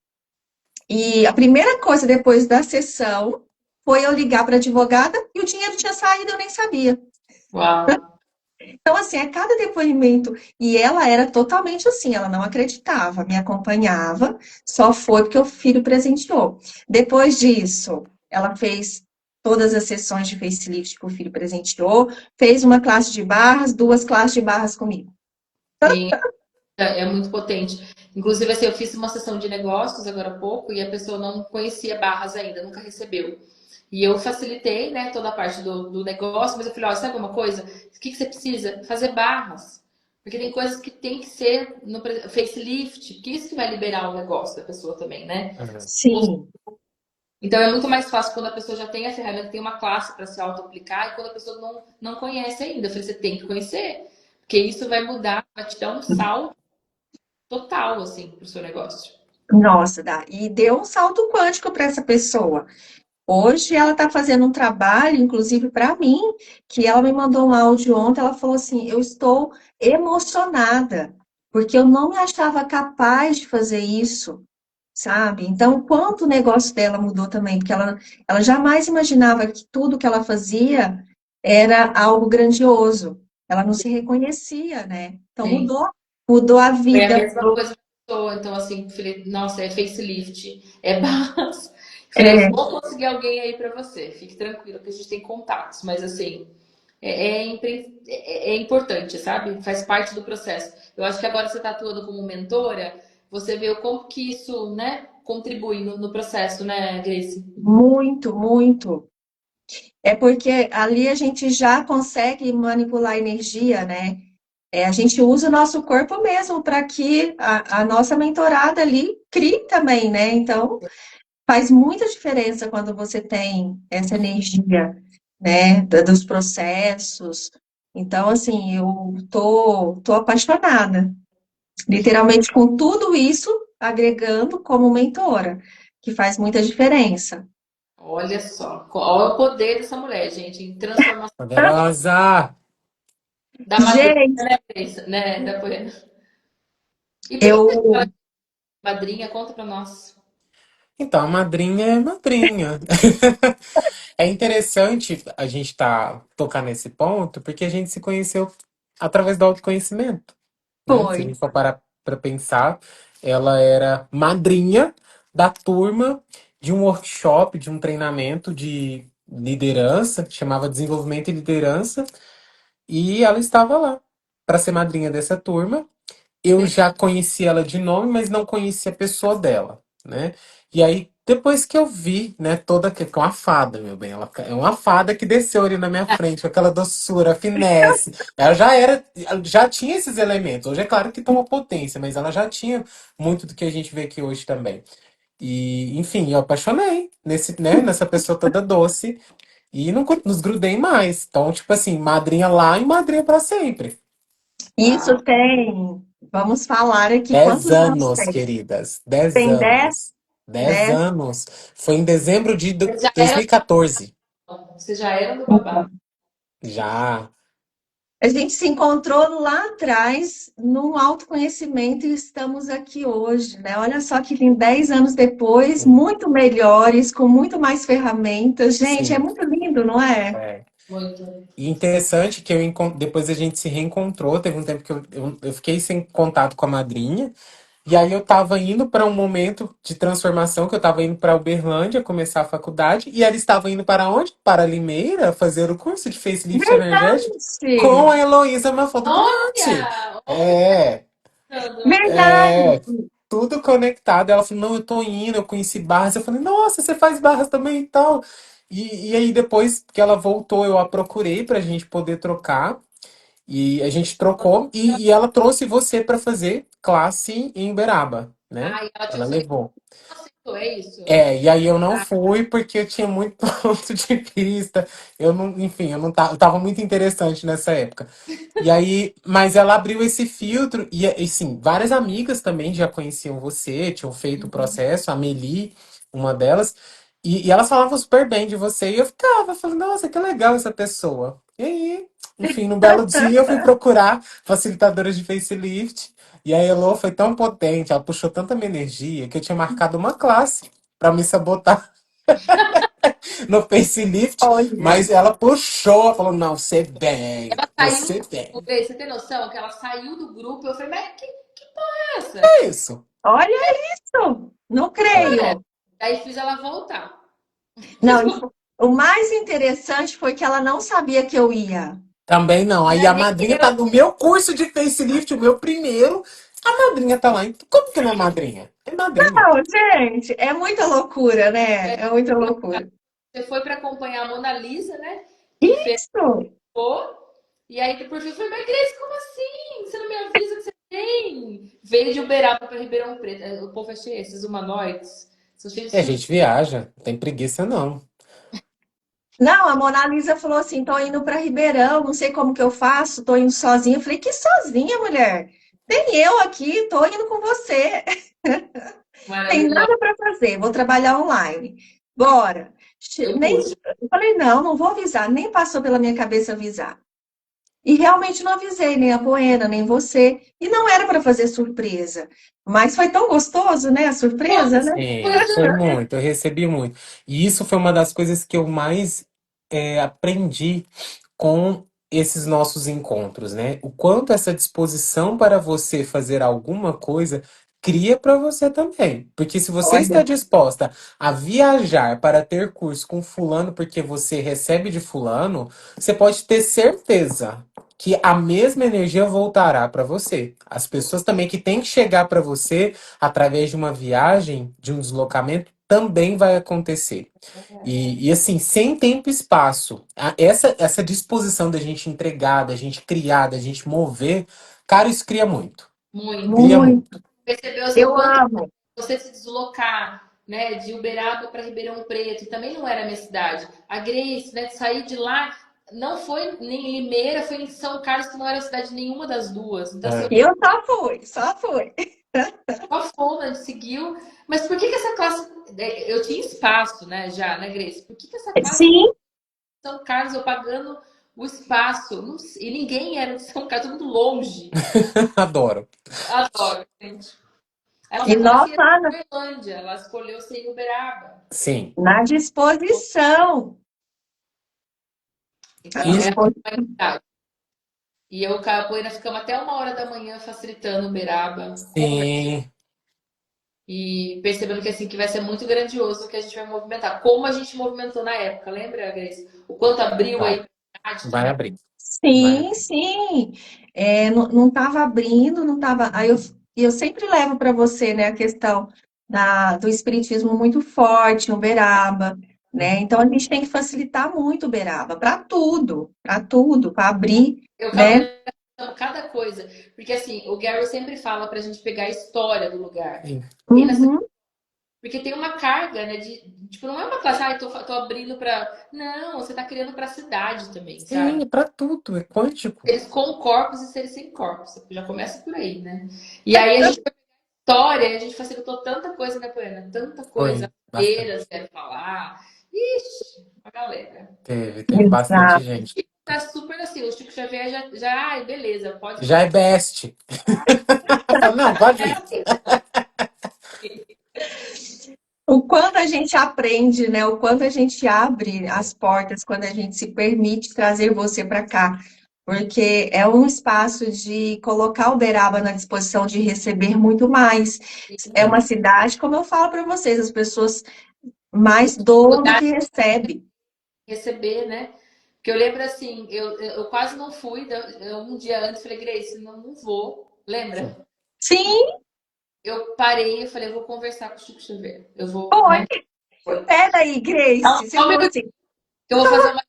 e a primeira coisa depois da sessão foi eu ligar para a advogada e o dinheiro tinha saído, eu nem sabia. Uau. Então, assim, a cada depoimento, e ela era totalmente assim, ela não acreditava, me acompanhava, só foi porque o filho presenteou. Depois disso, ela fez todas as sessões de facelift que o filho presenteou, fez uma classe de barras, 2 classes de barras comigo. Sim, é muito potente. Inclusive, assim, eu fiz uma sessão de negócios agora há pouco e a pessoa não conhecia barras ainda, nunca recebeu. E eu facilitei, né, toda a parte do negócio, mas eu falei, ó, sabe alguma coisa? O que você precisa? Fazer barras. Porque tem coisas que tem que ser no facelift, porque isso que vai liberar o negócio da pessoa também, né? Uhum. Sim, Então é muito mais fácil quando a pessoa já tem a ferramenta, tem uma classe para se auto-aplicar, e quando a pessoa não conhece ainda. Eu falei, você tem que conhecer, porque isso vai mudar, vai te dar um salto total, assim, pro seu negócio. nossa, dá. E deu um salto quântico para essa pessoa. Hoje ela está fazendo um trabalho, inclusive para mim, que ela me mandou um áudio ontem. Ela falou assim: eu estou emocionada, porque eu não me achava capaz de fazer isso, sabe? Então, o quanto o negócio dela mudou também, porque ela jamais imaginava que tudo que ela fazia era algo grandioso. Ela não se reconhecia, né? Então, Sim. mudou a Foi a vida. mesma coisa pra pessoa. Então, assim, falei, nossa, é facelift, é barras. Falei, eu É, vou conseguir alguém aí pra você. Fique tranquilo que a gente tem contatos, mas assim, é importante, sabe? Faz parte do processo. Eu acho que agora você está atuando como mentora, você vê o como que isso, né, contribui no processo, né, Grace? muito, muito. É porque ali a gente já consegue manipular a energia, né? A gente usa o nosso corpo mesmo para que a nossa mentorada ali crie também, né? Então, faz muita diferença quando você tem essa energia, né? Dos processos. Então, assim, eu tô apaixonada, literalmente com tudo isso agregando como mentora, que faz muita diferença. Olha só, olha o poder dessa mulher, gente, em transformação Poderosa! da madrinha, Gente, né, Grace? Né, da poema. E por que você eu fala de madrinha? Conta pra nós. Então, a madrinha é madrinha. É interessante a gente tocar nesse ponto, porque a gente se conheceu através do autoconhecimento, né? Se a foi. gente for parar para pensar, ela era madrinha da turma de um workshop, de um treinamento de liderança, que chamava Desenvolvimento e Liderança, e ela estava lá para ser madrinha dessa turma. Eu já conheci ela de nome, mas não conhecia a pessoa dela, né? E aí, depois que eu vi, né, toda que é uma fada, meu bem, ela é uma fada que desceu ali na minha frente, com aquela doçura, finesse. Ela já tinha esses elementos. Hoje é claro que tem uma potência, mas ela já tinha muito do que a gente vê aqui hoje também. E, enfim, eu apaixonei nessa pessoa toda doce e não nos grudei mais. Então, tipo assim, madrinha lá e madrinha pra sempre. Isso tem, vamos falar aqui, 10 quantos anos anos, tem? queridas. 10 Tem 10, anos. dez 10. anos. Foi em dezembro de Vocês já eram, 2014. vocês já eram do babado. Então, Já. a gente se encontrou lá atrás, num autoconhecimento, e estamos aqui hoje, né? Olha só que tem 10 anos depois, muito melhores, com muito mais ferramentas. Gente, é Sim. muito lindo, não é? É. Muito. E interessante que depois a gente se reencontrou. Teve um tempo que eu fiquei sem contato com a madrinha. E aí eu tava indo para um momento de transformação, que eu tava indo para Uberlândia começar a faculdade. E ela estava indo para onde? Para Limeira, fazer o curso de facelift energético com Verdade! a Heloísa Mafon do Community. Olha! É. Olha! Verdade! É, tudo conectado. Ela falou, não, eu tô indo, eu conheci barras. Eu falei, nossa, você faz barras também e tal. E aí depois que ela voltou, eu a procurei pra gente poder trocar. E a gente trocou e ela trouxe você para fazer classe em Uberaba, né? Ah, e ela te Ela ofereceu, levou. aceitou, é isso? É, e aí eu não fui porque eu tinha muito ponto de vista. Eu não, enfim, eu tava muito interessante nessa época. E aí, mas ela abriu esse filtro e sim, várias amigas também já conheciam você, tinham feito o processo, a Meli, uma delas, e elas falavam super bem de você, e eu ficava falando, nossa, que legal essa pessoa. E aí, enfim, no belo dia eu fui procurar facilitadoras de facelift, e a Elo foi tão potente, ela puxou tanta minha energia que eu tinha marcado uma classe pra me sabotar no facelift, Olha, mas ela puxou, falou, não, você vem, Ela saiu você do vem. grupo, você tem noção que ela saiu do grupo? Eu falei, mas que é essa? É isso. olha isso! Não Foi. creio. Daí fiz ela voltar. Fiz Não, o mais interessante foi que ela não sabia que eu ia. Também não. Aí a nem madrinha tá eu. no meu curso de facelift, o meu primeiro. A madrinha tá lá. Como que não é madrinha? É madrinha. Não, gente, é muita loucura, né? É muita loucura. Você foi para acompanhar a Mona Lisa, né? Que Isso! fechou. E aí, por fim, eu falei, mas Grace, como assim? Você não me avisa que você tem? Veio de Uberaba para Ribeirão Preto. O povo é cheio, esses humanoides. São cheios de E a sus... gente viaja. Não tem preguiça, não. Não, a Mona Lisa falou assim: tô indo para Ribeirão, não sei como que eu faço, tô indo sozinha. Eu falei: que sozinha, mulher? Tem eu aqui, tô indo com você. Tem maravilhosos. nada para fazer, vou trabalhar online. Bora. Eu Nem, puxo. eu falei: não, não vou avisar, nem passou pela minha cabeça avisar. E realmente não avisei nem a Buena, nem você. E não era para fazer surpresa. Mas foi tão gostoso, né? A surpresa, né? Sim, foi muito. Eu recebi muito. E isso foi uma das coisas que eu mais aprendi com esses nossos encontros, né? O quanto essa disposição para você fazer alguma coisa cria para você também. Porque se você está Olha, disposta a viajar para ter curso com fulano porque você recebe de fulano, você pode ter certeza que a mesma energia voltará para você. As pessoas também que têm que chegar para você através de uma viagem, de um deslocamento, também vai acontecer. E assim, sem tempo e espaço, essa disposição da gente entregar, da gente criar, da gente mover, cara, isso cria muito. Muito. Cria muito. muito. Percebeu assim, o Eu quanto amo. você se deslocar, né, de Uberaba para Ribeirão Preto, e também não era a minha cidade. A Grace, né, de sair de lá, não foi nem em Limeira, foi em São Carlos, que não era cidade nenhuma das duas. Então, assim, É. Eu só fui, só fui. só fomos, a gente seguiu. Mas por que que essa classe. Eu tinha espaço, né, já, né, Grace? Por que que essa classe Sim, de São Carlos, eu pagando o espaço? Não sei, e ninguém era de São Carlos, todo mundo longe. Adoro. Adoro, gente. A e nossa classe ia nossa, para Uberlândia, ela escolheu ser em Uberaba. Sim. na disposição. Na Então, é E disposição. a humanidade. E eu, Capoeira, ficamos até 1 hora da manhã facilitando Uberaba, sim. e percebendo que assim que vai ser muito grandioso o que a gente vai movimentar. Como a gente movimentou na época, lembra, Grace? O quanto abriu Vai. aí pra cidade Vai também. abrir. Vai Sim, abrir. sim. É, não estava abrindo, não estava. Aí eu sempre levo para você, né, a questão do espiritismo muito forte, Uberaba, né? Então a gente tem que facilitar muito Uberaba para tudo, para abrir, Eu né? valorizando cada coisa. Porque assim, o Gary sempre fala pra gente pegar a história do lugar. Sim. E nessa, Uhum, porque tem uma carga, né? Tipo, não é uma classe, ah, tô abrindo pra. Não, você tá criando pra cidade também, Sim, sabe? é pra tudo. É quântico. Seres com corpos e seres sem corpos. Já começa por aí, né? E aí a gente história, a gente facilitou tanta coisa, né, Poena? Tanta coisa. Foi bastante. Feiras, quero falar. Ixi, a galera. Teve bastante exato. gente. Tá super assim, o Chico Xavier já, ai, beleza, pode Já é falar. best. Fala, não, pode É ir. assim, O quanto a gente aprende, né? O quanto a gente abre as portas quando a gente se permite trazer você para cá. Porque é um espaço de colocar Uberaba na disposição de receber muito mais. É uma Sim. cidade, como eu falo para vocês, as pessoas mais doam do mudar, que recebem. receber, né? Porque eu lembro assim, eu quase não fui, eu, um dia antes falei, Grace, não vou. Sim. Lembra? Sim, Eu parei e falei, eu vou conversar com o Chico Xavier. Eu vou, foi. né? Peraí, Grace. Você Só um falou minuto assim, que eu vou fazer uma.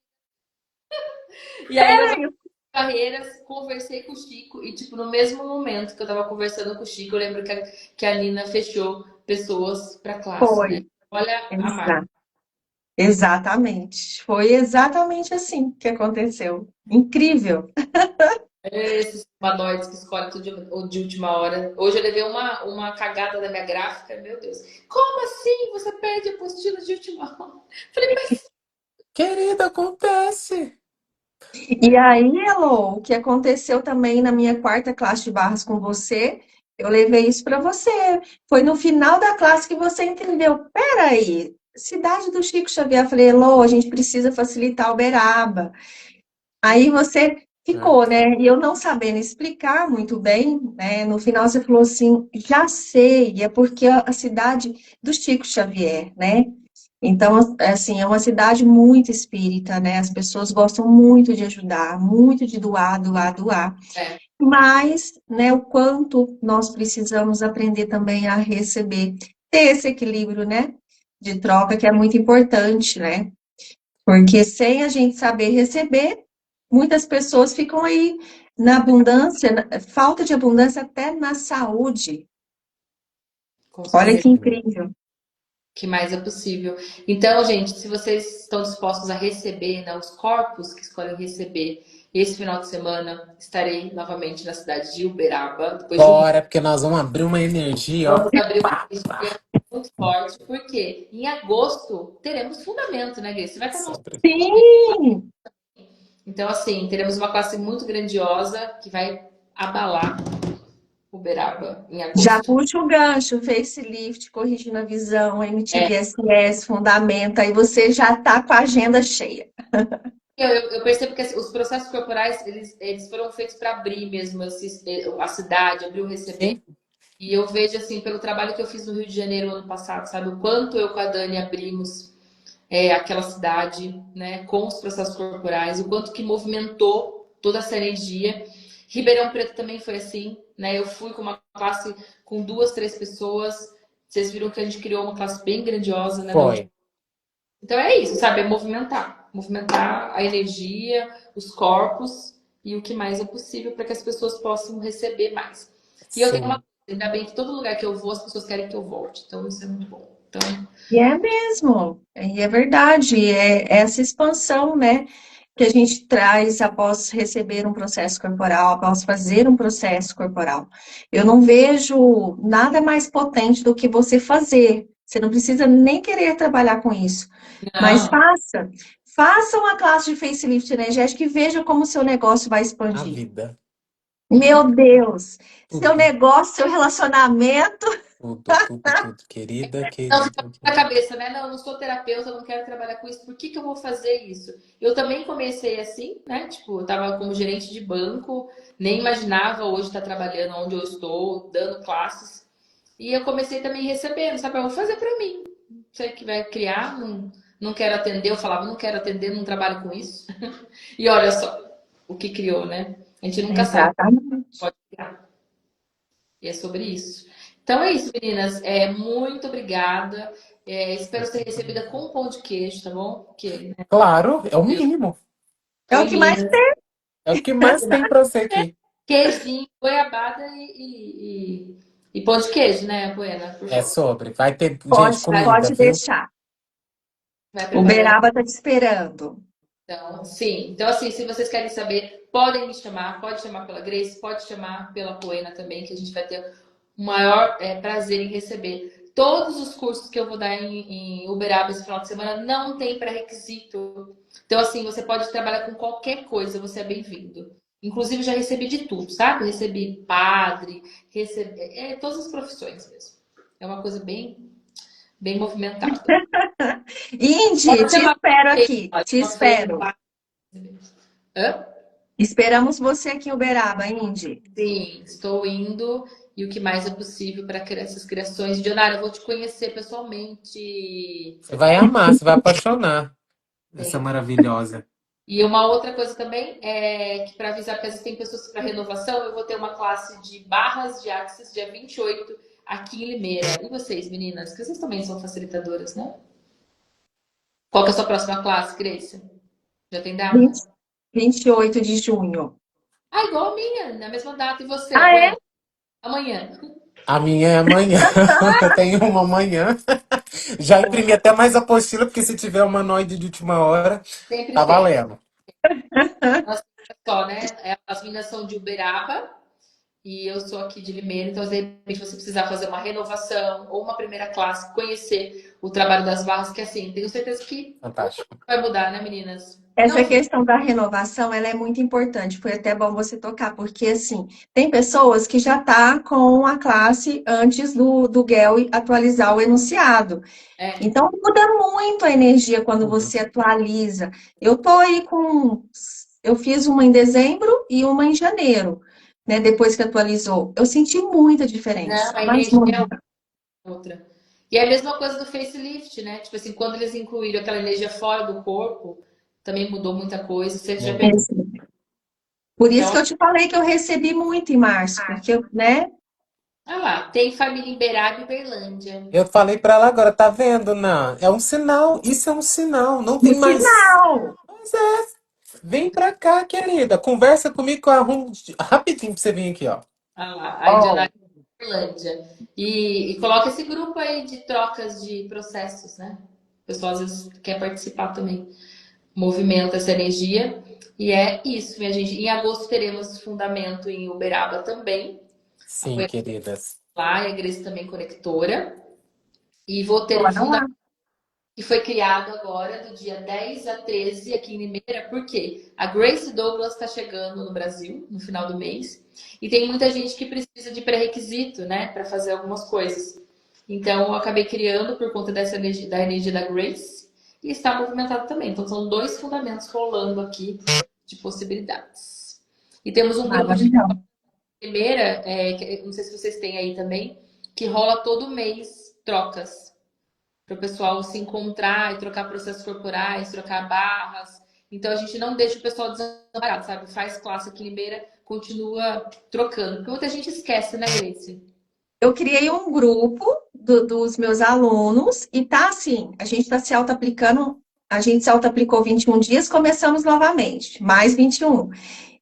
E aí eu peraí. Barreiras, conversei com o Chico e, tipo, no mesmo momento que eu tava conversando com o Chico, eu lembro que a Nina fechou pessoas para classe, né? Foi. Olha a marca. Exato. Exatamente. Foi exatamente assim que aconteceu. Incrível. Esses humanoides que escolhem tudo de última hora. Hoje eu levei uma cagada da minha gráfica, meu Deus. Como assim você perde apostila de última hora? Falei, mas Querida, acontece. E aí, Elô, o que aconteceu também na minha quarta classe de barras com você, eu levei isso para você. Foi no final da classe que você entendeu. Peraí, cidade do Chico Xavier. Eu falei, Elô, a gente precisa facilitar Uberaba. Aí você É. ficou, né? E eu não sabendo explicar muito bem, né? No final você falou assim, já sei, é porque a cidade do Chico Xavier, né? Então, assim, é uma cidade muito espírita, né? As pessoas gostam muito de ajudar, muito de doar, doar, doar. é, Mas, né, o quanto nós precisamos aprender também a receber, ter esse equilíbrio, né? De troca, que é muito importante, né? Porque sem a gente saber receber, muitas pessoas ficam aí na abundância, falta de abundância até na saúde. com Olha certeza, que Sim. incrível. que mais é possível. Então, gente, se vocês estão dispostos a receber, né, os corpos que escolhem receber, esse final de semana estarei novamente na cidade de Uberaba, depois de um Bora, porque nós vamos abrir uma energia, ó. vamos abrir uma energia muito forte, porque em agosto teremos fundamento, né, Grace? Você vai estar no nosso Sobre. Sim, Então, assim, teremos uma classe muito grandiosa que vai abalar Uberaba em já agosto. puxa o gancho, facelift, corrigindo a visão, MTBSS, fundamenta, aí você já está com a agenda cheia. Eu percebo que os processos corporais, eles foram feitos para abrir mesmo a cidade, abrir o receber. Sim. E eu vejo, assim, pelo trabalho que eu fiz no Rio de Janeiro ano passado, sabe? O quanto eu com a Dani abrimos aquela cidade, né, com os processos corporais, o quanto que movimentou toda essa energia. Ribeirão Preto também foi assim, né? Eu fui com uma classe com 2, 3 pessoas. Vocês viram que a gente criou uma classe bem grandiosa, né? Foi. Então é isso, sabe? É movimentar. Movimentar a energia, os corpos e o que mais é possível para que as pessoas possam receber mais. E eu tenho uma Sim. coisa, ainda bem que todo lugar que eu vou, as pessoas querem que eu volte. Então isso é muito bom. Então, E é mesmo, e é verdade, é essa expansão, né, que a gente traz após receber um processo corporal, após fazer um processo corporal. Eu não vejo nada mais potente do que você fazer. Você não precisa nem querer trabalhar com isso, mas não, faça. Faça uma classe de facelift energético e veja como o seu negócio vai A expandir. vida. Meu Deus, seu Tudo. negócio, seu relacionamento. Tudo, tudo, tudo. Querida, não fica querida, na querida. cabeça, né? Não, eu não sou terapeuta, eu não quero trabalhar com isso. Por que que eu vou fazer isso? Eu também comecei assim, né? Tipo, eu tava como gerente de banco, nem imaginava hoje estar trabalhando onde eu estou, dando classes. E eu comecei também recebendo, sabe? Eu vou fazer para mim. Você que vai criar, não quero atender. Eu falava, não quero atender, não trabalho com isso. E olha só o que criou, né? A gente nunca sabe o que Exatamente. pode criar. E é sobre isso. Então é isso, meninas. Muito obrigada. Espero ser recebida com pão de queijo, tá bom? Porque, né, Claro, é o eu mínimo. É tô o em que mais Minas. tem. É o que mais tem pra você aqui. Queijinho, goiabada e pão de queijo, né, Buena? Por É favor. sobre. Vai ter, gente, Pode, Vai, comida, pode viu? deixar. vai preparando. Uberaba está te esperando. Então, sim. Então, assim, se vocês querem saber, podem me chamar. Pode chamar pela Grace, pode chamar pela Poena também, que a gente vai ter o maior prazer em receber. Todos os cursos que eu vou dar em Uberaba esse final de semana não tem pré-requisito. Então, assim, você pode trabalhar com qualquer coisa, você é bem-vindo. Inclusive, já recebi de tudo, sabe? Recebi padre, recebi todas as profissões mesmo. É uma coisa bem, bem movimentada. Indy, Pode te chamar espero feira, aqui. pode Te chamar feira, espero. Hã? Esperamos você aqui em Uberaba, Indy. Sim, estou indo e o que mais é possível para essas criações. Dionara, eu vou te conhecer pessoalmente. Você vai amar, você vai apaixonar. Essa Sim. maravilhosa. E uma outra coisa também é que para avisar que existem pessoas para renovação, eu vou ter uma classe de barras de Axis dia 28 aqui em Limeira. E vocês, meninas? Que vocês também são facilitadoras, né? Qual que é a sua próxima classe, Grace? Já tem data? 20, 28 de junho. Ah, igual a minha, na mesma data. E você, Ah, é? quando? Amanhã. A minha é amanhã. Eu tenho uma amanhã. Já imprimi até mais apostila, porque se tiver uma noide de última hora, Sempre tá tem. valendo. Nossa, só, né? As meninas são de Uberaba e eu sou aqui de Limeira, então, de repente, você precisar fazer uma renovação ou uma primeira classe, conhecer o trabalho das barras, que assim, tenho certeza que Fantástico. vai mudar, né, meninas? Não Essa só. questão da renovação, ela é muito importante. Foi até bom você tocar, porque assim, tem pessoas que já tá com a classe antes do GEL atualizar o enunciado. É, Então muda muito a energia quando Tudo. você atualiza. Eu tô aí eu fiz uma em dezembro e uma em janeiro, né? Depois que atualizou. Eu senti muita não, diferença, a mas energia é muita. outra. E é a mesma coisa do facelift, né? Tipo assim, quando eles incluíram aquela energia fora do corpo, também mudou muita coisa. Você já Mudou. percebeu? Por isso Então, que eu te falei que eu recebi muito em março, porque, né? olha lá, tem família em Beraba e Berlândia. Eu falei pra ela agora, tá vendo, Nan? É um sinal, isso é um sinal. Não No tem mais. sinal. Pois é, vem pra cá, querida. Conversa comigo que eu arrumo rapidinho pra você vir aqui, ó. Olha lá, a Ó, Indianápolis e Berlândia. E coloca esse grupo aí de trocas de processos, né? O pessoal às vezes quer participar também. Movimenta essa energia. E é isso, minha gente. Em agosto teremos fundamento em Uberaba também. Sim, queridas. Lá, a igreja também conectora. E vou ter um bora fundamento lá. que foi criado agora, do dia 10 a 13, aqui em Limeira, porque a Grace Douglas está chegando no Brasil no final do mês. E tem muita gente que precisa de pré-requisito, né, para fazer algumas coisas. Então, eu acabei criando por conta dessa energia, da energia da Grace. E está movimentado também. Então, são dois fundamentos rolando aqui de possibilidades. E temos um grupo de Maravilhoso. primeira, não sei se vocês têm aí também, que rola todo mês trocas para o pessoal se encontrar e trocar processos corporais, trocar barras. Então a gente não deixa o pessoal desamparado, sabe? Faz classe aqui em Limeira, continua trocando. Porque muita gente esquece, né, Grace? Eu criei um grupo dos meus alunos e tá assim, a gente está se auto-aplicando, a gente se auto-aplicou 21 dias, começamos novamente, mais 21.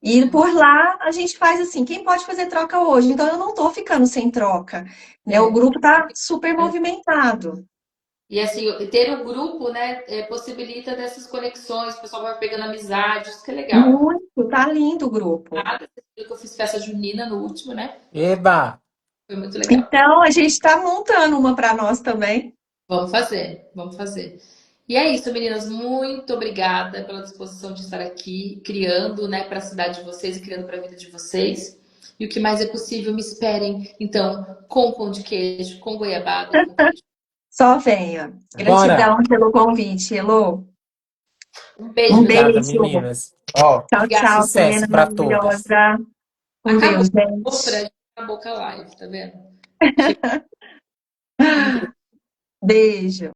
E por lá a gente faz assim, quem pode fazer troca hoje? Então eu não tô ficando sem troca, né? O É. grupo tá super movimentado. E assim, ter o grupo, né, possibilita dessas conexões, o pessoal vai pegando amizade, isso que é legal. Muito, tá lindo o grupo. Nada, que eu fiz festa junina no último, né? Eba! Foi muito legal. Então a gente está montando uma para nós também. Vamos fazer, vamos fazer. E é isso, meninas. Muito obrigada pela disposição de estar aqui, criando, né, para a cidade de vocês e criando para a vida de vocês. E o que mais é possível, me esperem, então, com pão de queijo, com goiabada e com queijo. Só venha. Bora! Gratidão pelo convite, Elô. Um beijo, Um meus amores. Obrigada, beijo. meninas. Ó, Tchau, Obrigada. tchau, Selena sucesso pra todas. maravilhosa. Com Acabou Deus, o gente. Fred, acabou com a live, tá vendo? Chega. Um beijo. Beijo.